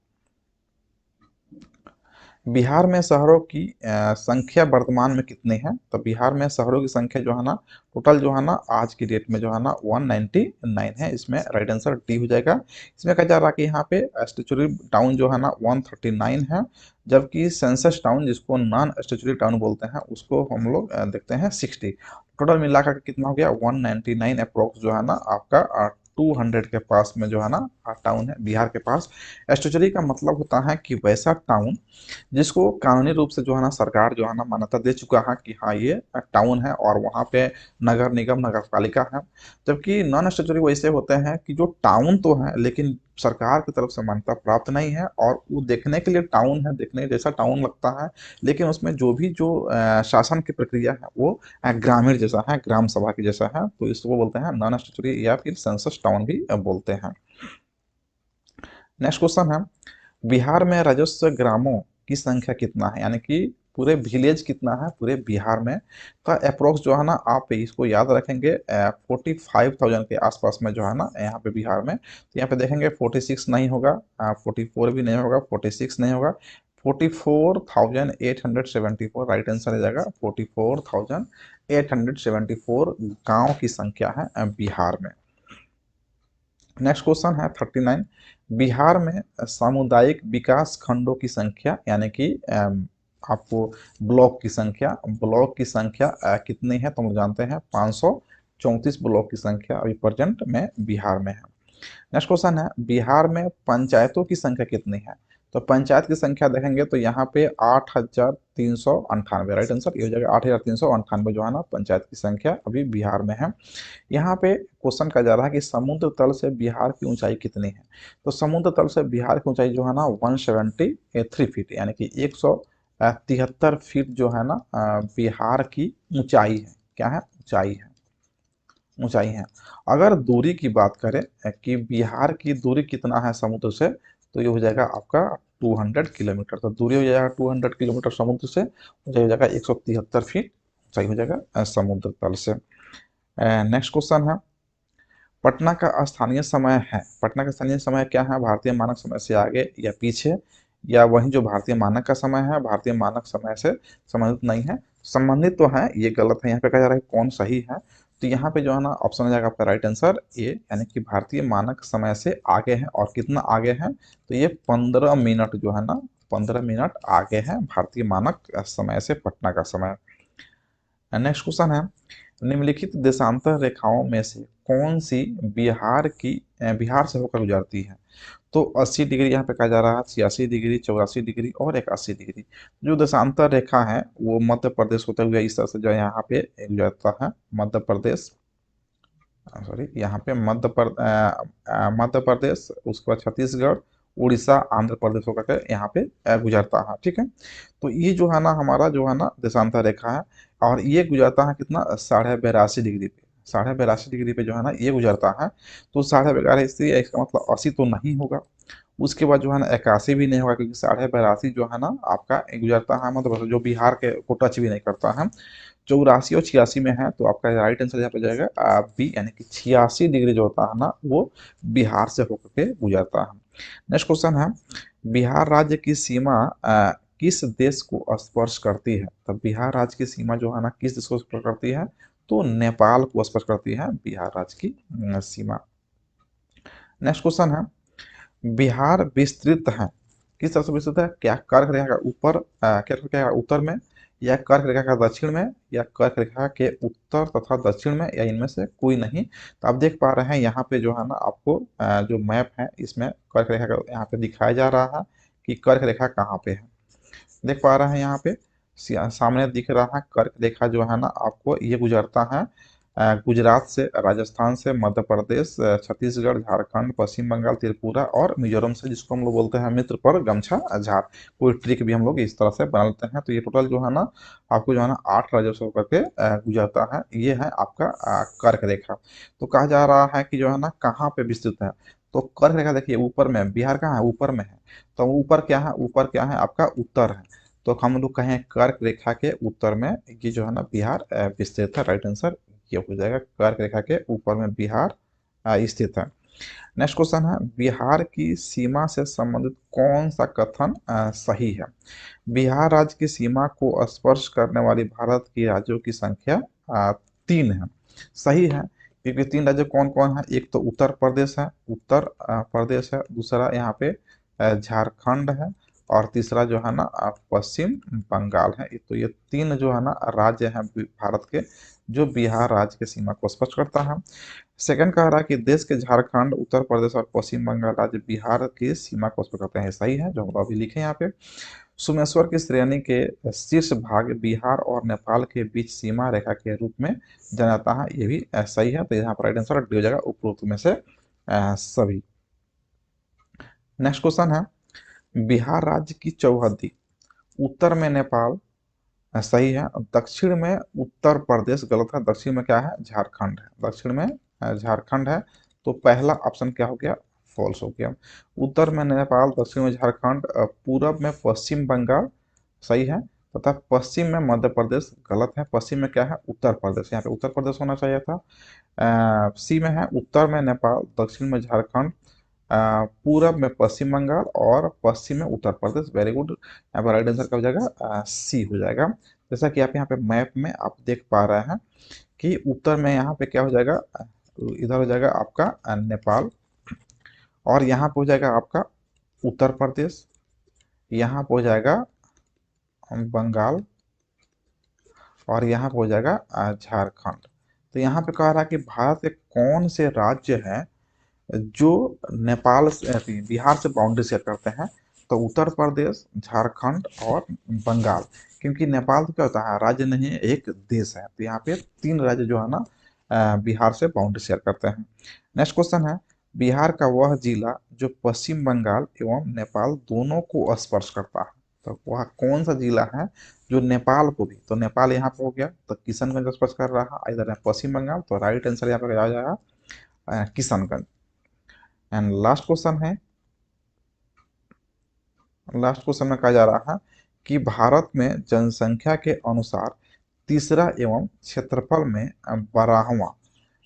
बिहार में शहरों की संख्या वर्तमान में कितनी है? तो बिहार में शहरों की संख्या जो है ना, टोटल जो है ना आज की डेट में जो है ना 199 है। इसमें राइट आंसर डी हो जाएगा। इसमें कहा जा रहा है कि यहाँ पे स्टेचुरी टाउन जो है ना 139 है, जबकि सेंसस टाउन जिसको नॉन स्टेचुरी टाउन बोलते हैं उसको हम लोग देखते हैं 60। टोटल मिलाकर के कितना हो गया? 199 अप्रोक्स जो है ना आपका 200 के पास में जो है ना टाउन है बिहार के पास। स्टेचुरी का मतलब होता है कि वैसा टाउन जिसको कानूनी रूप से जो है ना सरकार जो है ना मान्यता दे चुका है कि हाँ ये टाउन है और वहाँ पे नगर निगम नगर पालिका है। जबकि नॉन स्टेचुरी वैसे होते हैं कि जो टाउन तो है लेकिन सरकार की तरफ से मान्यता प्राप्त नहीं है, और वो देखने के लिए टाउन है, देखने जैसा टाउन लगता है, लेकिन उसमें जो भी जो शासन की प्रक्रिया है वो ग्रामीण जैसा है, ग्राम सभा की जैसा है। तो इसको बोलते हैं नॉन स्टेचुरी या फिर सेंसस टाउन भी बोलते हैं। नेक्स्ट क्वेश्चन है, बिहार में राजस्व ग्रामों की संख्या कितना है? यानी कि पूरे विलेज कितना है पूरे बिहार में? तो अप्रोक्स जो है ना आप इसको याद रखेंगे 45,000 के आसपास में जो है ना यहाँ पे बिहार में। तो यहाँ पे देखेंगे 46 नहीं होगा, 44 भी नहीं होगा, 46 नहीं होगा, 44,874 राइट आंसर आ जाएगा। 44,874 गांव की संख्या है बिहार में। नेक्स्ट क्वेश्चन है 39, बिहार में सामुदायिक विकास खंडों की संख्या यानी कि आपको ब्लॉक की संख्या कितनी है? तो हम जानते हैं 534 ब्लॉक की संख्या अभी प्रेजेंट में बिहार में है। नेक्स्ट क्वेश्चन है, बिहार में पंचायतों की संख्या कितनी है? तो पंचायत की संख्या देखेंगे तो यहाँ पे 8,398 राइट आंसर ये हो जाएगा। 8,398 जो है ना पंचायत की संख्या अभी बिहार में है। यहाँ पे क्वेश्चन कहा जा रहा है कि समुद्र तल से बिहार की ऊंचाई कितनी है? तो समुद्र तल से बिहार की ऊंचाई जो है ना 173 फीट यानी कि 173 फीट जो है ना बिहार की ऊंचाई है। क्या है? ऊंचाई है। अगर दूरी की बात करें कि बिहार की दूरी कितना है समुद्र से, तो ये हो जाएगा आपका 200 किलोमीटर। तो दूरी हो जाएगा 200 किलोमीटर समुद्र से, ऊंचाई हो जाएगा 173 फीट ऊंचाई हो जाएगा समुद्र तल से। नेक्स्ट क्वेश्चन है, पटना का स्थानीय समय क्या है? भारतीय मानक समय से आगे या पीछे, या वही जो भारतीय मानक का समय है भारतीय मानक समय से संबंधित नहीं है? संबंधित तो है, ये गलत है। यहाँ पे कहा जा रहा है कौन सही है? तो यहाँ पे जो है ना ऑप्शन हो जाएगा आपका राइट आंसर ए, यानी कि भारतीय मानक समय से आगे है। और कितना आगे है? तो ये 15 मिनट जो है ना 15 मिनट आगे है भारतीय मानक समय से पटना का समय। नेक्स्ट क्वेश्चन है, निम्नलिखित देशांतर रेखाओं में से कौन सी बिहार से होकर गुजरती है? तो 80 डिग्री यहाँ पे कहा जा रहा है, 86 डिग्री, 84 डिग्री और 81 डिग्री। जो देशांतर रेखा है वो मध्य प्रदेश होते हुए इस तरह से जो यहाँ पे गुजरता है मध्य प्रदेश, सॉरी यहाँ पे मध्य प्रदेश, उसके बाद छत्तीसगढ़, उड़ीसा, आंध्र प्रदेश होकर के यहाँ पे गुजरता है। ठीक है, तो ये जो है ना हमारा जो है ना देशांतर रेखा है, और ये गुजरता है कितना? 82.82 डिग्री पे। 82.82 डिग्री पे जो है ना ये गुजरता है। तो 82.82 इसका मतलब 80 तो नहीं होगा। उसके बाद जो है ना 81 भी नहीं होगा, क्योंकि 82.82 जो है ना आपका गुजरता है मतलब जो बिहार के को टच भी नहीं करता है। 84 और 86 में है, तो आपका राइट आंसर यहाँ पे जाएगा बी, यानी कि 86 डिग्री जो होता है ना वो बिहार से होकर के गुजरता है। नेक्स्ट क्वेश्चन है, बिहार राज्य की सीमा किस देश को स्पर्श करती है? तो बिहार राज्य की सीमा जो है ना किस देश को स्पर्श करती है? तो नेपाल को स्पर्श करती है बिहार राज्य की सीमा। नेक्स्ट क्वेश्चन है, बिहार विस्तृत है, किस तरह से विस्तृत है? क्या कर्क रेखा का ऊपर, कर्क रेखा का उत्तर में, या कर्क रेखा का दक्षिण में, या कर्क रेखा के उत्तर तथा दक्षिण में, या इनमें से कोई नहीं? तो आप देख पा रहे हैं यहाँ पे जो है ना आपको जो मैप है इसमें कर्क रेखा का यहाँ पे दिखाया जा रहा है कि कर्क रेखा कहाँ पे है। देख पा रहे हैं यहाँ पे सामने दिख रहा है कर्क रेखा जो है ना आपको ये गुजरता है गुजरात से, राजस्थान से, मध्य प्रदेश, छत्तीसगढ़, झारखंड, पश्चिम बंगाल, त्रिपुरा और मिजोरम से, जिसको हम लोग बोलते हैं मित्र पर गमछा झार। कोई ट्रिक भी हम लोग इस तरह से बना लेते हैं। तो ये टोटल जो है ना आपको जो है ना 8 राज्यों से होकर के गुजरता है। ये है आपका कर्क रेखा। तो कहा जा रहा है कि जो है ना कहाँ पे विस्तृत है। तो कर्क रेखा देखिए ऊपर में है। बिहार कहाँ है? ऊपर में है। तो ऊपर क्या है? ऊपर क्या है आपका? उत्तर है। तो हम लोग कहें कर्क रेखा के उत्तर में ये जो है ना बिहार विस्तृत है। राइट आंसर ये हो जाएगा। कर्क रेखा के ऊपर में बिहार स्थित है। नेक्स्ट क्वेश्चन है, बिहार की सीमा से संबंधित कौन सा कथन सही है? बिहार राज्य की सीमा को स्पर्श करने वाली भारत की राज्यों की संख्या 3 है। सही है, क्योंकि 3 राज्य कौन कौन है? एक तो उत्तर प्रदेश है, उत्तर प्रदेश है, दूसरा यहाँ पे झारखंड है, और तीसरा जो है ना पश्चिम बंगाल है। तो ये 3 जो है ना राज्य हैं भारत के, जो बिहार राज्य की सीमा को स्पर्श करता है। सेकंड कह रहा है कि देश के झारखंड, उत्तर प्रदेश और पश्चिम बंगाल राज्य बिहार की सीमा को स्पर्श करते हैं। सही है, जो हम अभी लिखे यहाँ पे। सोमेश्वर की श्रेणी के शीर्ष भाग बिहार और नेपाल के बीच सीमा रेखा के रूप में जाना जाता है। ये भी सही है। तो यहाँ पर राइट आंसर डी हो जाएगा, उपरोक्त में से सभी। नेक्स्ट क्वेश्चन है, बिहार राज्य की चौहद्दी उत्तर में नेपाल सही है, दक्षिण में उत्तर प्रदेश गलत है, दक्षिण में क्या है? झारखंड है। दक्षिण में झारखंड है। तो पहला ऑप्शन क्या हो गया? फॉल्स हो गया। उत्तर में नेपाल, दक्षिण में झारखंड, पूरब में पश्चिम बंगाल सही है, तथा पश्चिम में मध्य प्रदेश गलत है। पश्चिम में क्या है? उत्तर प्रदेश। यहाँ पे उत्तर प्रदेश होना चाहिए था। सी में है उत्तर में नेपाल, दक्षिण में झारखंड, पूरब में पश्चिम बंगाल और पश्चिम में उत्तर प्रदेश। Very good. यहाँ पर राइट आंसर क्या हो जाएगा? सी हो जाएगा। जैसा कि आप यहाँ पे मैप में आप देख पा रहे हैं कि उत्तर में यहाँ पे क्या हो जाएगा? इधर हो जाएगा आपका नेपाल, और यहाँ पे हो जाएगा आपका उत्तर प्रदेश, यहाँ पे हो जाएगा बंगाल, और यहाँ पे हो जाएगा झारखंड। तो यहाँ पे कह रहा है कि भारत के कौन से राज्य हैं जो नेपाल से बिहार से बाउंड्री शेयर करते हैं? तो उत्तर प्रदेश, झारखंड और बंगाल। क्योंकि नेपाल तो क्या होता है? राज्य नहीं है, एक देश है। तो यहाँ पे 3 राज्य जो है ना बिहार से बाउंड्री शेयर करते हैं। नेक्स्ट क्वेश्चन है, बिहार का वह जिला जो पश्चिम बंगाल एवं नेपाल दोनों को स्पर्श करता है। तो वह कौन सा जिला है जो नेपाल को भी, तो नेपाल यहाँ पे हो गया, तो किशनगंज स्पर्श कर रहा है, इधर है पश्चिम बंगाल। तो राइट आंसर यहाँ पे आ जाएगा किशनगंज। एंड लास्ट क्वेश्चन में कहा जा रहा है कि भारत में जनसंख्या के अनुसार तीसरा एवं क्षेत्रफल में 12वां,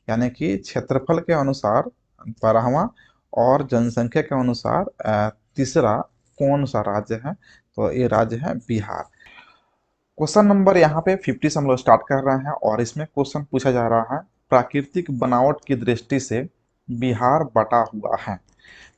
यानी कि क्षेत्रफल के अनुसार 12वां और जनसंख्या के अनुसार तीसरा कौन सा राज्य है? तो ये राज्य है बिहार। क्वेश्चन नंबर यहाँ पे 50 से हम लोग स्टार्ट कर रहे हैं, और इसमें क्वेश्चन पूछा जा रहा है, प्राकृतिक बनावट की दृष्टि से बिहार बटा हुआ है।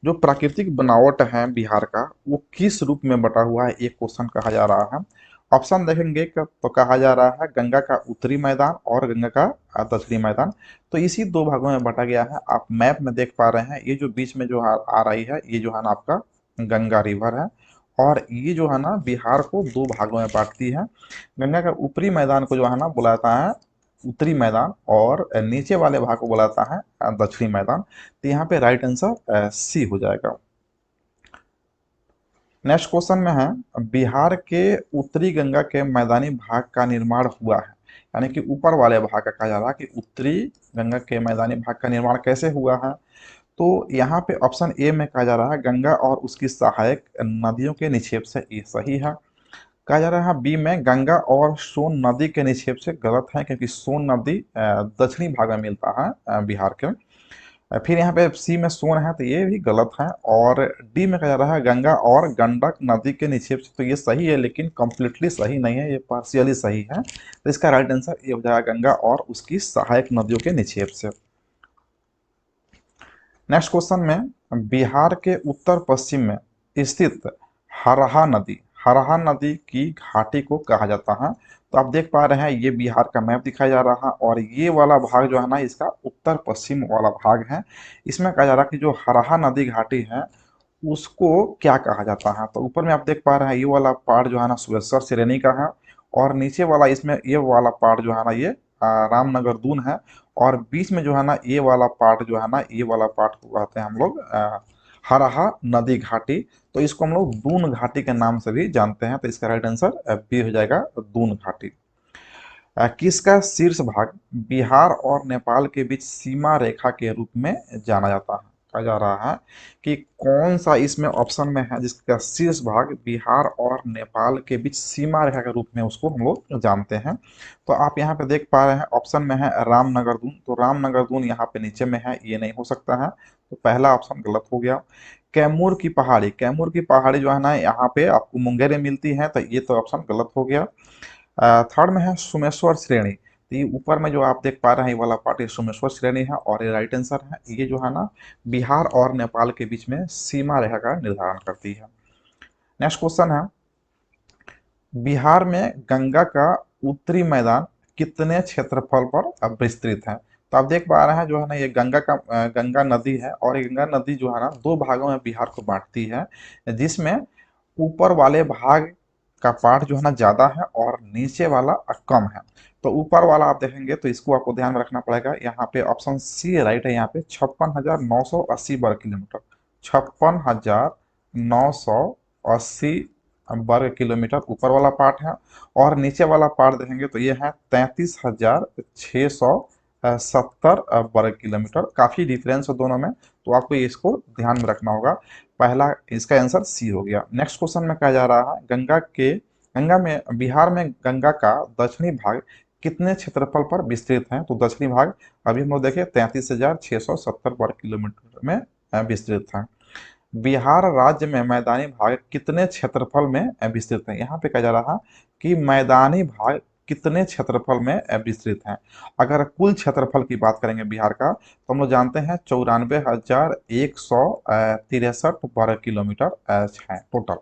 जो प्राकृतिक बनावट है बिहार का, वो किस रूप में बटा हुआ है? एक क्वेश्चन कहा जा रहा है। ऑप्शन देखेंगे तो कहा जा रहा है गंगा का उत्तरी मैदान और गंगा का दक्षिणी मैदान। तो इसी 2 भागों में बटा गया है। आप मैप में देख पा रहे हैं, ये जो बीच में जो आ रही है, ये जो है ना आपका गंगा रिवर है, और ये जो है ना बिहार को 2 भागों में बांटती है। गंगा का ऊपरी मैदान को जो है ना बुलाता है उत्तरी मैदान, और नीचे वाले भाग को बुलाता है दक्षिणी मैदान। तो यहाँ पे राइट आंसर सी हो जाएगा। नेक्स्ट क्वेश्चन में है, बिहार के उत्तरी गंगा के मैदानी भाग का निर्माण हुआ है, यानी कि ऊपर वाले भाग का कहा जा रहा है कि उत्तरी गंगा के मैदानी भाग का निर्माण कैसे हुआ है? तो यहाँ पे ऑप्शन ए में कहा जा रहा है गंगा और उसकी सहायक नदियों के निक्षेप से। ये सही है। कहा जा रहा है बी में गंगा और सोन नदी के निक्षेप से। गलत है, क्योंकि सोन नदी दक्षिणी भाग में मिलता है बिहार के। फिर यहाँ पे सी में सोन है, तो ये भी गलत है। और डी में कहा जा रहा है गंगा और गंडक नदी के निक्षेप से। तो ये सही है, लेकिन कंप्लीटली सही नहीं है, ये पार्शियली सही है। तो इसका राइट आंसर ये हो जाएगा गंगा और उसकी सहायक नदियों के निक्षेप से। नेक्स्ट क्वेश्चन में, बिहार के उत्तर पश्चिम में स्थित हरहा नदी की घाटी को कहा जाता है। तो आप देख पा रहे हैं, ये बिहार का मैप दिखाया जा रहा है, और ये वाला भाग जो है ना इसका उत्तर पश्चिम वाला भाग है। इसमें कहा जा रहा है कि जो हरहा नदी घाटी है उसको क्या कहा जाता है? तो ऊपर में आप देख पा रहे हैं ये वाला पार्ट जो है ना सुबेश्वर श्रेणी का है, और नीचे वाला इसमें ये वाला पार्ट जो है ना ये रामनगर दून है, और बीच में जो है ना ये वाला पार्ट जो है ना, ये वाला पार्ट को कहते हैं हम लोग हरहा नदी घाटी। तो इसको हम लोग दून घाटी के नाम से भी जानते हैं, तो इसका राइट आंसर बी हो जाएगा, दून घाटी। किसका शीर्ष भाग बिहार और नेपाल के बीच सीमा रेखा के रूप में जाना जाता है? कहा जा रहा है कि कौन सा इसमें ऑप्शन में है जिसका शीर्ष भाग बिहार और नेपाल के बीच सीमा रेखा के रूप में उसको हम लोग जानते हैं। तो आप यहाँ पे देख पा रहे हैं ऑप्शन में है रामनगर दून, तो रामनगर दून यहाँ पे नीचे में है, ये नहीं हो सकता है, तो पहला ऑप्शन गलत हो गया। कैमूर की पहाड़ी, कैमूर की पहाड़ी जो है ना यहाँ पे आपको मुंगेर में मिलती है, तो ये तो ऑप्शन गलत हो गया। थर्ड में है सोमेश्वर श्रेणी, तो ये ऊपर में जो आप देख पा रहे हैं ये वाला पार्ट, ये सोमेश्वर श्रेणी है, और ये राइट आंसर है। ये जो है ना बिहार और नेपाल के बीच में सीमा रेखा का निर्धारण करती है। नेक्स्ट क्वेश्चन है, बिहार में गंगा का उत्तरी मैदान कितने क्षेत्रफल पर विस्तृत है? तो आप देख पा रहे हैं जो है ना ये गंगा नदी है, और ये गंगा नदी जो है ना दो भागों में बिहार को बांटती है, जिसमें ऊपर वाले भाग का पार्ट जो है ना ज़्यादा है और नीचे वाला कम है। तो ऊपर वाला आप देखेंगे तो इसको आपको ध्यान में रखना पड़ेगा, यहाँ पे ऑप्शन सी राइट है, यहाँ पे 56,980 वर्ग किलोमीटर, 56,980 वर्ग किलोमीटर ऊपर वाला पार्ट है, और नीचे वाला पार्ट देखेंगे तो ये है 33,670 वर्ग किलोमीटर। काफ़ी डिफरेंस है दोनों में, तो आपको इसको ध्यान में रखना होगा। पहला इसका आंसर सी हो गया। नेक्स्ट क्वेश्चन में कहा जा रहा है, गंगा में बिहार में गंगा का दक्षिणी भाग कितने क्षेत्रफल पर विस्तृत है? तो दक्षिणी भाग अभी हम लोग देखें 33,670 वर्ग किलोमीटर में विस्तृत है। बिहार राज्य में मैदानी भाग कितने क्षेत्रफल में विस्तृत है? यहाँ पे कहा जा रहा है कि मैदानी भाग कितने क्षेत्रफल में विस्तृत है। अगर कुल क्षेत्रफल की बात करेंगे बिहार का, तो हम लोग जानते हैं 94,163 वर्ग किलोमीटर है टोटल।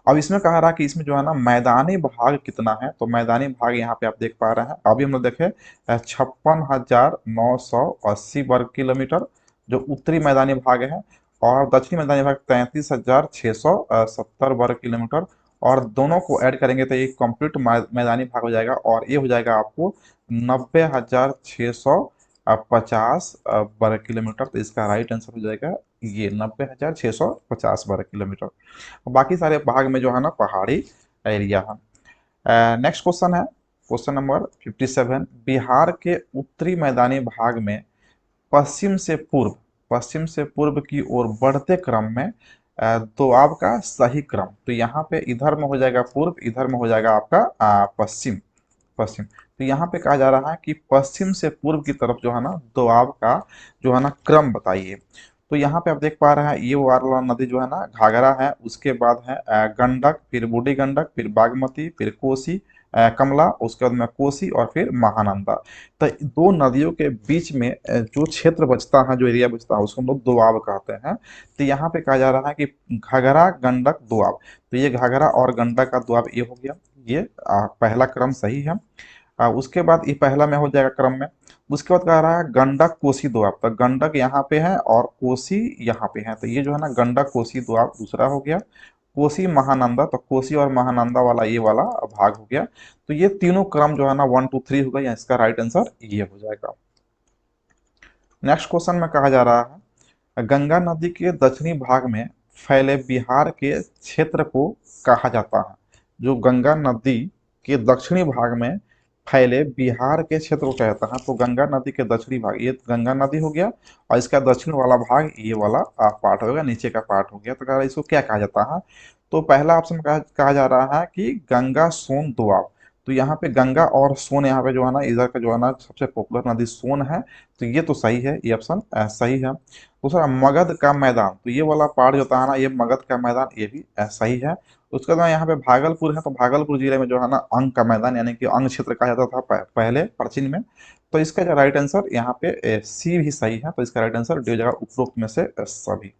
अब इसमें कहा रहा कि इसमें जो है ना मैदानी भाग कितना है, तो मैदानी भाग यहाँ पे आप देख पा रहे हैं, अभी हम लोग देखें 56,980 वर्ग किलोमीटर जो उत्तरी मैदानी भाग है, और दक्षिणी मैदानी भाग 33,670 वर्ग किलोमीटर, और दोनों को ऐड करेंगे तो ये कंप्लीट मैदानी भाग हो जाएगा, और ये हो जाएगा आपको 90,650 वर्ग किलोमीटर। तो इसका राइट आंसर हो जाएगा ये 90,650 वर्ग किलोमीटर। बाकी सारे भाग में जो है ना पहाड़ी एरिया है। नेक्स्ट क्वेश्चन है क्वेश्चन नंबर 57, बिहार के उत्तरी मैदानी भाग में पश्चिम से पूर्व की ओर बढ़ते क्रम में दोआब का सही क्रम, तो यहाँ पे इधर में हो जाएगा पूर्व, इधर में हो जाएगा आपका पश्चिम पश्चिम। तो यहाँ पे कहा जा रहा है कि पश्चिम से पूर्व की तरफ जो है ना दोआब का जो है ना क्रम बताइए। तो यहाँ पे आप देख पा रहे हैं ये वाला नदी जो है ना घाघरा है, उसके बाद है गंडक, फिर बूढ़ी गंडक, फिर बागमती, फिर कोसी, कमला, उसके बाद में कोसी, और फिर महानंदा। तो दो नदियों के बीच में जो क्षेत्र बचता है, जो एरिया बचता है, उसको हम लोग दोआब कहते हैं। तो यहाँ पे कहा जा रहा है कि घाघरा गंडक दोआब, तो ये घाघरा और गंडक का दोआब ये हो गया, ये पहला क्रम सही है। उसके बाद ये पहला में हो जाएगा क्रम में। उसके बाद कह रहा है गंडक कोसी दोआब, तो गंडक यहाँ पे है और कोसी यहाँ पे है, तो ये जो है ना गंडक कोसी दोआब दूसरा हो गया। कोसी महानंदा, तो कोसी और महानंदा वाला ये वाला भाग हो गया। तो ये तीनों क्रम जो है ना 1 2 3 होगा, इसका राइट आंसर ये हो जाएगा। नेक्स्ट क्वेश्चन में कहा जा रहा है, गंगा नदी के दक्षिणी भाग में फैले बिहार के क्षेत्र को कहा जाता है। जो गंगा नदी के दक्षिणी भाग में फैले बिहार के क्षेत्र को कहता है, तो गंगा नदी के दक्षिणी भाग, ये गंगा नदी हो गया, और इसका दक्षिण वाला भाग ये वाला पार्ट होगा, नीचे का पार्ट हो गया। तो कह रहा है इसको क्या कहा जाता है? तो पहला ऑप्शन कहा जा रहा है कि गंगा सोन दोआब। तो यहाँ पे गंगा और सोन, यहाँ पे जो है ना इधर का जो है ना सबसे पॉपुलर नदी सोन है, तो ये तो सही है, ये ऑप्शन सही है। दूसरा मगध का मैदान, तो ये वाला पार्ट जो था ना ये मगध का मैदान, ये भी सही है। उसके बाद यहाँ पे भागलपुर है, तो भागलपुर जिले में जो है ना अंग का मैदान यानी कि अंग क्षेत्र कहा जाता था पहले प्राचीन में। तो इसका जो राइट आंसर यहाँ पे सी भी सही है, तो इसका राइट आंसर डी हो जाएगा उपरोक्त में से सभी।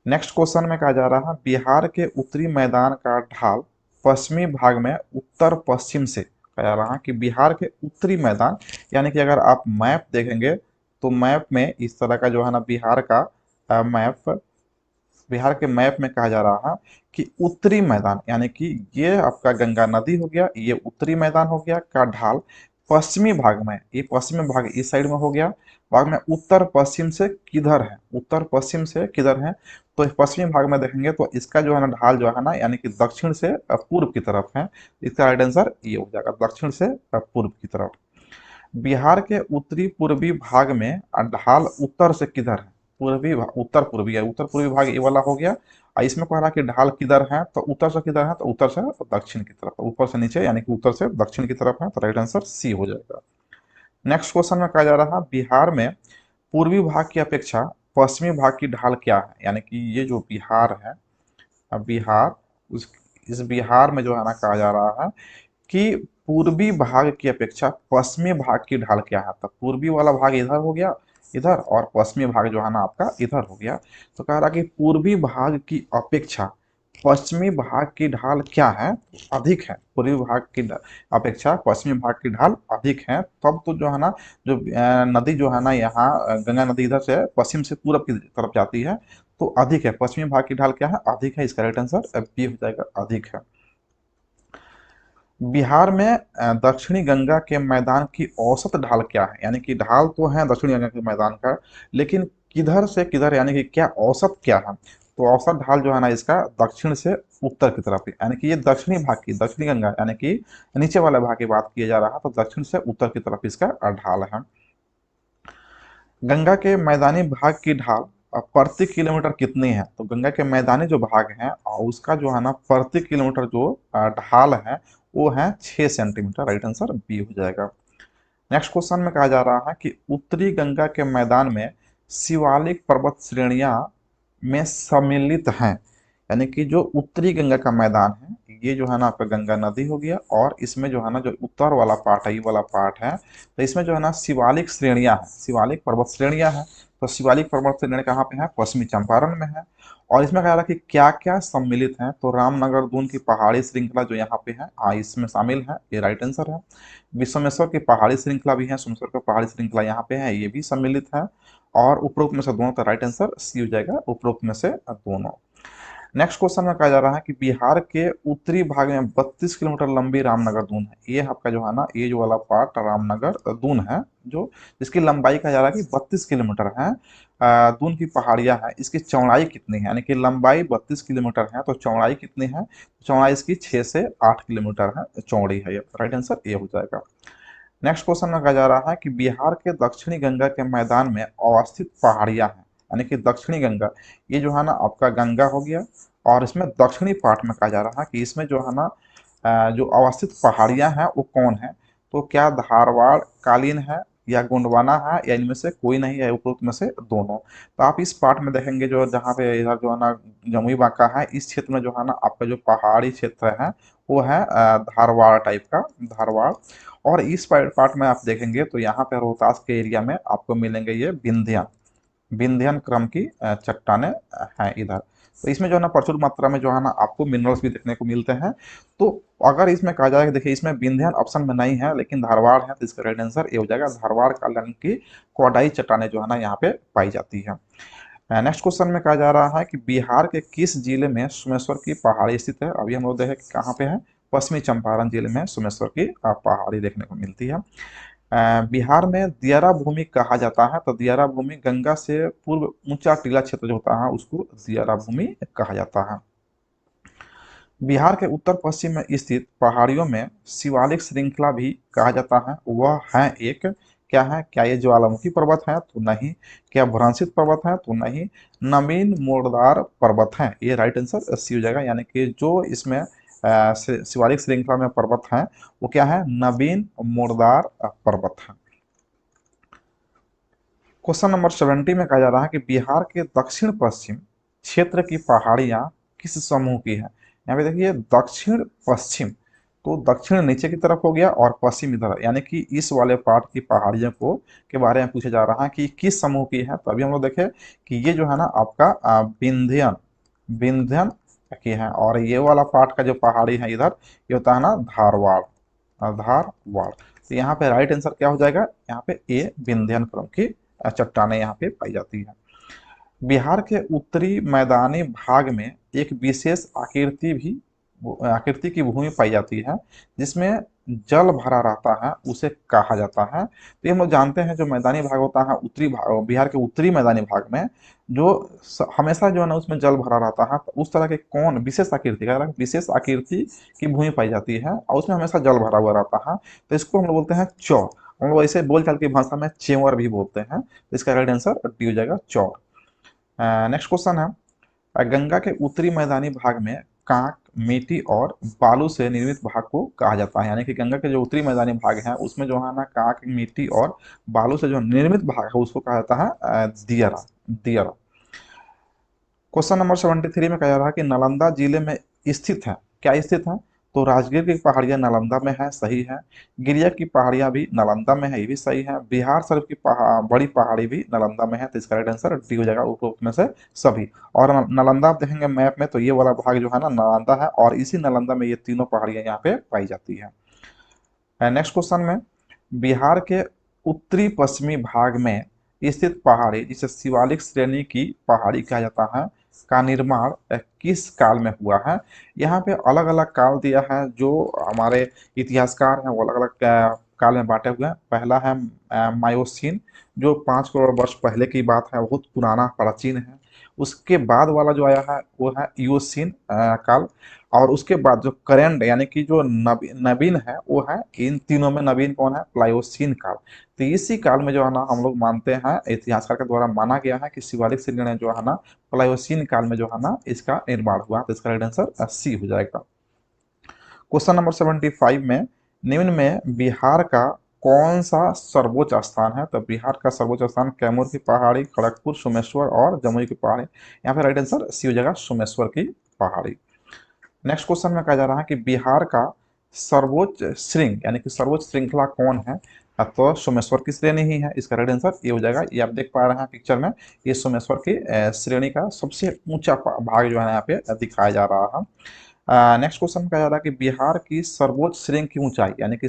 नेक्स्ट क्वेश्चन में कहा जा रहा है, बिहार के उत्तरी मैदान का ढाल पश्चिमी भाग में उत्तर पश्चिम से, कहा जा रहा है कि बिहार के उत्तरी मैदान, यानी कि अगर आप मैप देखेंगे तो मैप में इस तरह का जो है ना मैप, बिहार के मैप में कहा जा रहा है कि उत्तरी मैदान यानी कि ये आपका गंगा नदी हो गया, ये उत्तरी मैदान हो गया का ढाल पश्चिमी भाग में, ये पश्चिमी भाग इस साइड में हो गया, भाग में उत्तर पश्चिम से किधर है, उत्तर पश्चिम से किधर है, तो पश्चिमी भाग में देखेंगे तो इसका जो है ना ढाल जो है ना यानी कि दक्षिण से पूर्व की तरफ है। इसका राइट आंसर ये हो जाएगा, दक्षिण से पूर्व की तरफ। बिहार के उत्तरी पूर्वी भाग में ढाल उत्तर से किधर है, उत्तर पूर्वी है, उत्तर पूर्वी भाग ये वाला हो गया। और इसमें कह रहा है कि ढाल किधर है, तो उत्तर से किधर है, तो उत्तर से दक्षिण की तरफ, ऊपर से नीचे यानी कि उत्तर से दक्षिण की तरफ है, तो राइट आंसर सी हो जाएगा। नेक्स्ट क्वेश्चन में कहा जा रहा है बिहार में पूर्वी भाग की अपेक्षा पश्चिमी भाग की ढाल क्या है, यानी कि ये जो बिहार है, बिहार उस इस बिहार में जो है ना कहा जा रहा है कि पूर्वी भाग की अपेक्षा पश्चिमी भाग की ढाल क्या है, तो पूर्वी वाला भाग इधर हो गया, इधर, और पश्चिमी भाग जो है ना आपका इधर हो गया। तो कह रहा कि पूर्वी भाग की अपेक्षा पश्चिमी भाग की ढाल क्या है, अधिक है, पूर्वी भाग की अपेक्षा पश्चिमी भाग की ढाल अधिक है। तब तो जो है ना जो नदी जो है ना यहाँ गंगा नदी इधर से पश्चिम से पूरब की तरफ जाती है, तो अधिक है, पश्चिमी भाग की ढाल क्या है, अधिक है। इसका राइट आंसर बी हो जाएगा, अधिक है। बिहार में दक्षिणी गंगा के मैदान की औसत ढाल क्या है, यानी कि ढाल तो है दक्षिणी गंगा के मैदान का, लेकिन किधर से किधर यानी कि क्या औसत क्या है, तो औसत ढाल जो है ना इसका दक्षिण से उत्तर की तरफ है, यानी कि ये दक्षिणी भाग की, दक्षिणी गंगा यानी कि नीचे वाले भाग की बात किया जा रहा है, तो दक्षिण से उत्तर की तरफ इसका ढाल है। गंगा के मैदानी भाग की ढाल प्रति किलोमीटर कितनी है, तो गंगा के मैदानी जो भाग है उसका जो है ना प्रति किलोमीटर जो ढाल है वो है 6 सेंटीमीटर, राइट आंसर बी हो जाएगा। नेक्स्ट क्वेश्चन में कहा जा रहा है कि उत्तरी गंगा के मैदान में शिवालिक पर्वत श्रेणियां में सम्मिलित हैं, यानी कि जो उत्तरी गंगा का मैदान है ये जो है ना आपका गंगा नदी हो गया, और इसमें जो है ना जो उत्तर वाला पार्ट है, ये वाला पार्ट है, तो इसमें जो है ना शिवालिक श्रेणियां हैं, शिवालिक पर्वत श्रेणियां हैं। तो शिवालिक पर्वत श्रेणी कहाँ पे है, पश्चिमी चंपारण में है। और इसमें कह रहा है कि क्या क्या सम्मिलित है, तो रामनगर दून की पहाड़ी श्रृंखला जो यहाँ पे है इसमें शामिल है, ये राइट आंसर है। विश्वेश्वर की पहाड़ी श्रृंखला भी है, सोमेश्वर की पहाड़ी श्रृंखला यहाँ पे है, ये भी सम्मिलित है। और उपरोक्त में से दोनों, का राइट आंसर सी हो जाएगा, उपरोक्त में से दोनों। नेक्स्ट क्वेश्चन में कहा जा रहा है कि बिहार के उत्तरी भाग में 32 किलोमीटर लंबी रामनगर दून है, ये आपका जो है ना ये जो वाला पार्ट रामनगर दून है, जो जिसकी लंबाई कहा जा रहा है कि 32 किलोमीटर है। दून की पहाड़ियां है, इसकी चौड़ाई कितनी है, यानी कि लंबाई 32 किलोमीटर है, तो चौड़ाई कितनी है, चौड़ाई इसकी 6 से 8 किलोमीटर है, चौड़ी है, ये राइट आंसर ये हो जाएगा। नेक्स्ट क्वेश्चन में कहा जा रहा है कि बिहार के दक्षिणी गंगा के मैदान में अवस्थित पहाड़ियां हैं, यानी कि दक्षिणी गंगा, ये जो है ना आपका गंगा हो गया, और इसमें दक्षिणी पार्ट में कहा जा रहा है कि इसमें जो है ना जो अवस्थित पहाड़ियां हैं वो कौन है, तो क्या धारवाड़ कालीन है, या गोंडवाना है, या इनमें से कोई नहीं है, उपरोक्त में से दोनों। तो आप इस पार्ट में देखेंगे जो जहाँ पे इधर जो है ना जमुई बांका है, इस क्षेत्र में जो है ना आपका जो पहाड़ी क्षेत्र है वो है धारवाड़ टाइप का, धारवाड़। और इस पार्ट में आप देखेंगे तो यहाँ पे रोहतास के एरिया में आपको मिलेंगे ये विंध्या, विंध्यन क्रम की चट्टानें हैं इधर। तो इसमें जो है ना प्रचुर मात्रा में जो है ना आपको मिनरल्स भी देखने को मिलते हैं। तो अगर इसमें कहा जाए कि देखिए इसमें विंध्यन ऑप्शन में नहीं है लेकिन धारवाड़ है, तो इसका राइट आंसर ये हो जाएगा, धारवाड़ कालीन की कोडाई चट्टानें जो है ना यहाँ पे पाई जाती है। नेक्स्ट क्वेश्चन में कहा जा रहा है कि बिहार के किस जिले में सोमेश्वर की पहाड़ी स्थित है, अभी हम लोग देखें कि कहाँ पे है, पश्चिमी चंपारण जिले में सोमेश्वर की पहाड़ी देखने को मिलती है। बिहार में दियारा भूमि कहा जाता है, तो दियारा भूमि गंगा से पूर्व ऊंचा टीला क्षेत्र जो होता है उसको दियारा भूमि कहा जाता है। बिहार के उत्तर पश्चिम में स्थित पहाड़ियों में शिवालिक श्रृंखला भी कहा जाता है, वह है एक, क्या है, क्या ये ज्वालामुखी पर्वत है, तो नहीं। क्या भ्रंशित पर्वत है, तो नहीं। नवीन मोड़दार पर्वत है, ये राइट आंसर सी हो जाएगा, यानी कि जो इसमें शिवालिक श्रृंखला में पर्वत है वो क्या है, नवीन मोड़दार पर्वत है। क्वेश्चन नंबर 70 में कहा जा रहा है कि बिहार के दक्षिण पश्चिम क्षेत्र की पहाड़ियां किस समूह की है, यहाँ पे देखिए दक्षिण पश्चिम, तो दक्षिण नीचे की तरफ हो गया और पश्चिम इधर, यानी कि इस वाले पार्ट की पहाड़ियों को के बारे में पूछा जा रहा है कि किस समूह की है। तो अभी हम लोग देखें कि ये जो है ना आपका विंध्यन, विंध्यन की है, और ये वाला पार्ट का जो पहाड़ी है इधर ये होता है ना धारवाड़, धारवाड़। तो यहाँ पे राइट आंसर क्या हो जाएगा, यहाँ पे ए विंध्यन क्रम की चट्टानें यहाँ पे पाई जाती है। बिहार के उत्तरी मैदानी भाग में एक विशेष आकृति की भूमि पाई जाती है, जिसमें जल भरा रहता है उसे कहा जाता है। तो ये हम लोग जानते हैं जो मैदानी भाग होता है उत्तरी भाग, बिहार के उत्तरी मैदानी भाग में जो हमेशा जो है ना उसमें जल भरा रहता है, तो उस तरह के कौन विशेष आकृति का विशेष आकृति की भूमि पाई जाती है और उसमें हमेशा जल भरा हुआ रहता है, तो इसको हम लोग बोलते हैं चौर। हम लोग ऐसे बोलचाल की भाषा में चेवर भी बोलते हैं। तो इसका राइट आंसर डी हो जाएगा, चौर। नेक्स्ट क्वेश्चन है, गंगा के उत्तरी मैदानी भाग में कांक, मिट्टी और बालू से निर्मित भाग को कहा जाता है। यानी कि गंगा के जो उत्तरी मैदानी भाग है उसमें जो है ना कांक, मिट्टी और बालू से जो निर्मित भाग है उसको कहा जाता है दियारा। दियारा। क्वेश्चन नंबर 73 में कहा जा रहा है कि नालंदा जिले में स्थित है, क्या स्थित है? तो राजगीर की पहाड़ियां नालंदा में है, सही है। गिरिया की पहाड़ियां भी नालंदा में है, ये भी सही है। बिहार शरीफ की बड़ी पहाड़ी भी नालंदा में है, तो इसका राइट आंसर डी हो जाएगा, उपरोक्त में से सभी। और नालंदा आप देखेंगे मैप में तो ये वाला भाग जो है ना नालंदा है, और इसी नालंदा में ये तीनों पहाड़ियां यहाँ पे पाई जाती है। नेक्स्ट क्वेश्चन में, बिहार के उत्तरी पश्चिमी भाग में स्थित पहाड़ी जिसे शिवालिक श्रेणी की पहाड़ी कहा जाता है का निर्माण किस काल में हुआ है? यहाँ पे अलग अलग काल दिया है, जो हमारे इतिहासकार हैं वो अलग अलग काल में बांटे हुए हैं। पहला है मायोसीन, जो 5 करोड़ वर्ष पहले की बात है, बहुत पुराना प्राचीन है। उसके बाद वाला जो आया है वो है इयोसीन काल। और उसके बाद जो करेंट यानी कि जो नवीन है वो है, इन तीनों में नवीन कौन है? प्लायोसीन काल। तो इसी काल में जो है ना हम लोग मानते हैं, इतिहासकार के द्वारा माना गया है कि शिवालिक श्रेणी जो है ना प्लायोसीन काल में जो है ना इसका निर्माण हुआ। तो इसका राइट आंसर सी हो जाएगा। क्वेश्चन नंबर 75 में, निम्न में बिहार का कौन सा सर्वोच्च स्थान है? तो बिहार का सर्वोच्च स्थान कैमूर की पहाड़ी, खड़गपुर, सोमेश्वर और जमुई की पहाड़ी। यहाँ पे राइट आंसर सी हो जाएगा, सोमेश्वर की पहाड़ी। नेक्स्ट क्वेश्चन में कहा जा रहा है कि बिहार का सर्वोच्च श्रृंग यानी कि सर्वोच्च श्रृंखला कौन है? तो सोमेश्वर की श्रेणी ही है, इसका राइट आंसर ये हो जाएगा। ये आप देख पा रहे हैं पिक्चर में, ये सोमेश्वर की श्रेणी का सबसे ऊंचा भाग जो है यहाँ पे दिखाया जा रहा है। नेक्स्ट क्वेश्चन कहा जा रहा है कि बिहार की सर्वोच्च श्रृंग की ऊंचाई यानी कि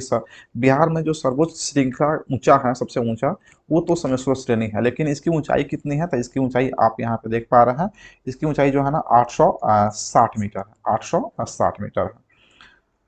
बिहार में जो सर्वोच्च श्रृंखला ऊंचा है, सबसे ऊंचा, वो तो सोमेश्वर श्रेणी है, लेकिन इसकी ऊंचाई कितनी है? तो इसकी ऊंचाई आप यहाँ पे देख पा रहे हैं, इसकी ऊंचाई जो है ना 860 मीटर है, 860 मीटर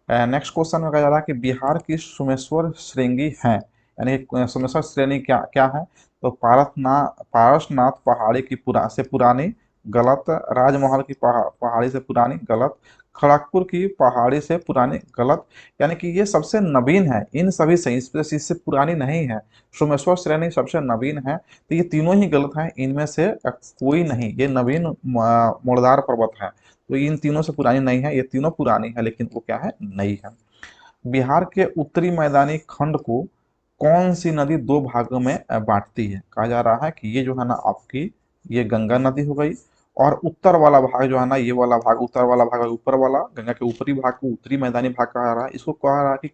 है। नेक्स्ट क्वेश्चन में कहा जा रहा है कि बिहार की सोमेश्वर श्रृंगी है, यानी सोमेश्वर श्रेणी क्या क्या है? तो पारसनाथ पहाड़ी की से पुरानी, गलत। राजमहल की पहाड़ी से पुरानी, गलत। खड़गपुर की पहाड़ी से पुरानी, गलत। यानी कि ये सबसे नवीन है इन सभी से, इससे पुरानी नहीं है। सोमेश्वर श्रेणी सबसे नवीन है, तो ये तीनों ही गलत हैं, इनमें से कोई नहीं। ये नवीन मोड़दार पर्वत है, तो इन तीनों से पुरानी नहीं है, ये तीनों पुरानी है लेकिन वो क्या है? नई है। बिहार के उत्तरी मैदानी खंड को कौन सी नदी दो भागों में बांटती है? कहा जा रहा है कि ये जो है ना आपकी ये गंगा नदी हो गई, और उत्तर वाला भाग जो है ना ये वाला भाग, उत्तर वाला भाग ऊपर वाला गंगा के ऊपरी भाग को उत्तरी मैदानी भाग कहा रहा है। इसको कहा रहा है कि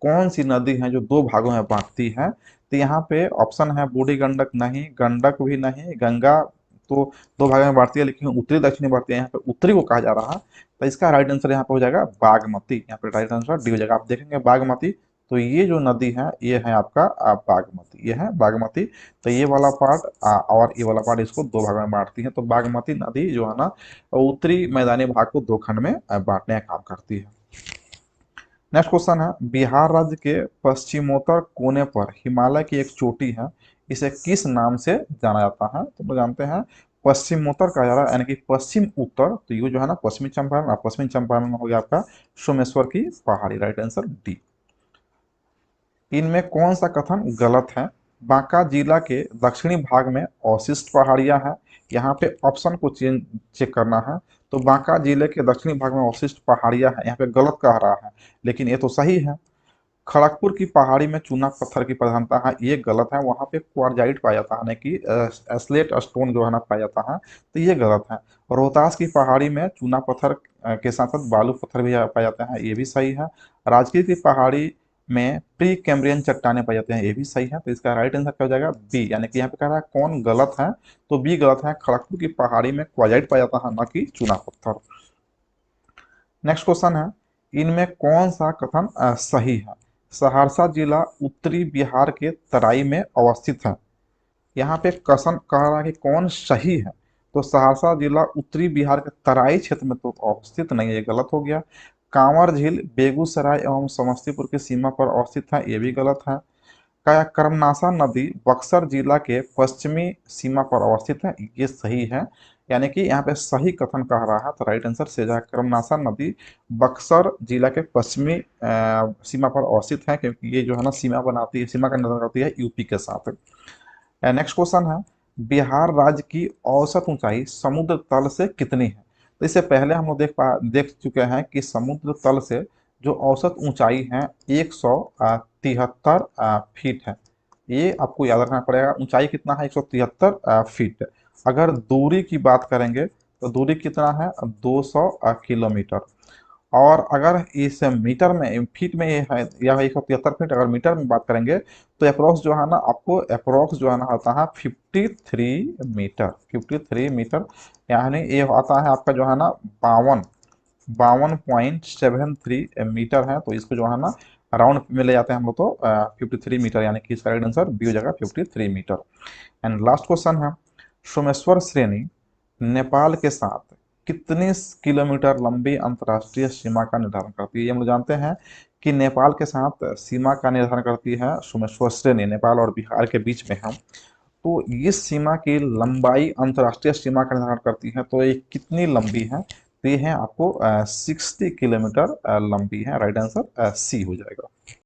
कौन सी नदी है जो दो भागों में बांटती है? तो यहाँ पे ऑप्शन है बूढ़ी गंडक नहीं, गंडक भी नहीं, गंगा तो दो भागों में बांटती है लेकिन उत्तरी दक्षिणी बांटती है, यहाँ पे उत्तरी को कहा जा रहा है। तो इसका राइट आंसर यहाँ पे हो जाएगा बागमती। यहाँ पे राइट आंसर डी हो जाएगा। आप देखेंगे बागमती, तो ये जो नदी है ये है आपका बागमती, ये है बागमती। तो ये वाला पार्ट और ये वाला पार्ट इसको दो भाग में बांटती है। तो बागमती नदी जो है ना उत्तरी मैदानी भाग को दो खंड में बांटने का काम करती है। नेक्स्ट क्वेश्चन है, बिहार राज्य के पश्चिमोत्तर कोने पर हिमालय की एक चोटी है, इसे किस नाम से जाना जाता है? तो हम जानते हैं पश्चिमोत्तर कहा जा रहा है, यानी कि पश्चिम उत्तर, तो ये जो है ना पश्चिमी चंपारण, और पश्चिमी चंपारण में हो गया आपका सोमेश्वर की पहाड़ी। Right answer D. इनमें कौन सा कथन गलत है? बांका जिला के दक्षिणी भाग में अवशिष्ट पहाड़ियां हैं। यहाँ पे ऑप्शन को चेक करना है। तो बांका जिले के दक्षिणी भाग में अवशिष्ट पहाड़ियां हैं, यहाँ पे गलत कह रहा है, लेकिन ये तो सही है। खड़गपुर की पहाड़ी में चूना पत्थर की प्रधानता है, ये गलत है। वहाँ पे क्वार्जाइट पाया जाता है, यानी कि स्लेट स्टोन जो है ना पाया जाता है, तो ये गलत है। रोहतास की पहाड़ी में चूना पत्थर के साथ साथ बालू पत्थर भी पाए जाते हैं, ये भी सही है। राजगीर की पहाड़ी में प्री कैम्ब्रियन चट्टाने पाए जाते हैं, ये भी सही है। तो इसका राइट आंसर क्या हो जाएगा? बी। यानी कि यहाँ पे कह रहा है कौन गलत है, तो बी गलत है। खड़गपुर की पहाड़ी में क्वार्जाइट पाया जाता है, न कि चूना पत्थर। नेक्स्ट क्वेश्चन है, इनमें कौन सा कथन सही है? सहरसा जिला उत्तरी बिहार के तराई में अवस्थित है। यहाँ पे कथन कह रहा है कि कौन सही है? तो सहरसा जिला उत्तरी बिहार के तराई क्षेत्र में तो अवस्थित नहीं है, ये गलत हो गया। कांवर झील बेगूसराय एवं समस्तीपुर की सीमा पर अवस्थित है, ये भी गलत है। क्या कर्मनाशा नदी बक्सर जिला के पश्चिमी सीमा पर अवस्थित है, ये सही है। यानी कि यहाँ पे सही कथन कह रहा है, तो राइट आंसर से कर्मनाशा नदी बक्सर जिला के पश्चिमी सीमा पर अवस्थित है, क्योंकि ये जो है ना सीमा बनाती है, सीमा का निर्धारण करती है यूपी के साथ। नेक्स्ट क्वेश्चन है, बिहार राज्य की औसत ऊंचाई समुद्र तल से कितनी है? तो इससे पहले हम लोग देख चुके हैं कि समुद्र तल से जो औसत ऊंचाई है 173 फीट है। ये आपको याद रखना पड़ेगा, ऊंचाई कितना है 173 फीट। अगर दूरी की बात करेंगे तो दूरी कितना है 200 किलोमीटर। और अगर इस मीटर में फीट में ये है या 173 फीट, अगर मीटर में बात करेंगे तो अप्रोक्स जो है ना आपको अप्रोक्स जो है ना होता है 53 मीटर। 53 मीटर यानी ये आता है आपका जो है ना 52.73 मीटर है। तो इसको जो है ना राउंड में ले जाते हैं हम लोग, तो 53 मीटर, यानी कि इसका राइट आंसर बी हो जाएगा 53 मीटर। एंड लास्ट क्वेश्चन है, सोमेश्वर श्रेणी नेपाल के साथ कितनी किलोमीटर लंबी अंतर्राष्ट्रीय सीमा का निर्धारण करती है? ये हम लोग जानते हैं कि नेपाल के साथ सीमा का निर्धारण करती है सोमेश्वर श्रेणी, नेपाल और बिहार के बीच में है। तो इस सीमा की लंबाई अंतर्राष्ट्रीय सीमा का निर्धारण करती है, तो ये कितनी लंबी है? तो ये है आपको 60 किलोमीटर लंबी है। राइट आंसर सी हो जाएगा।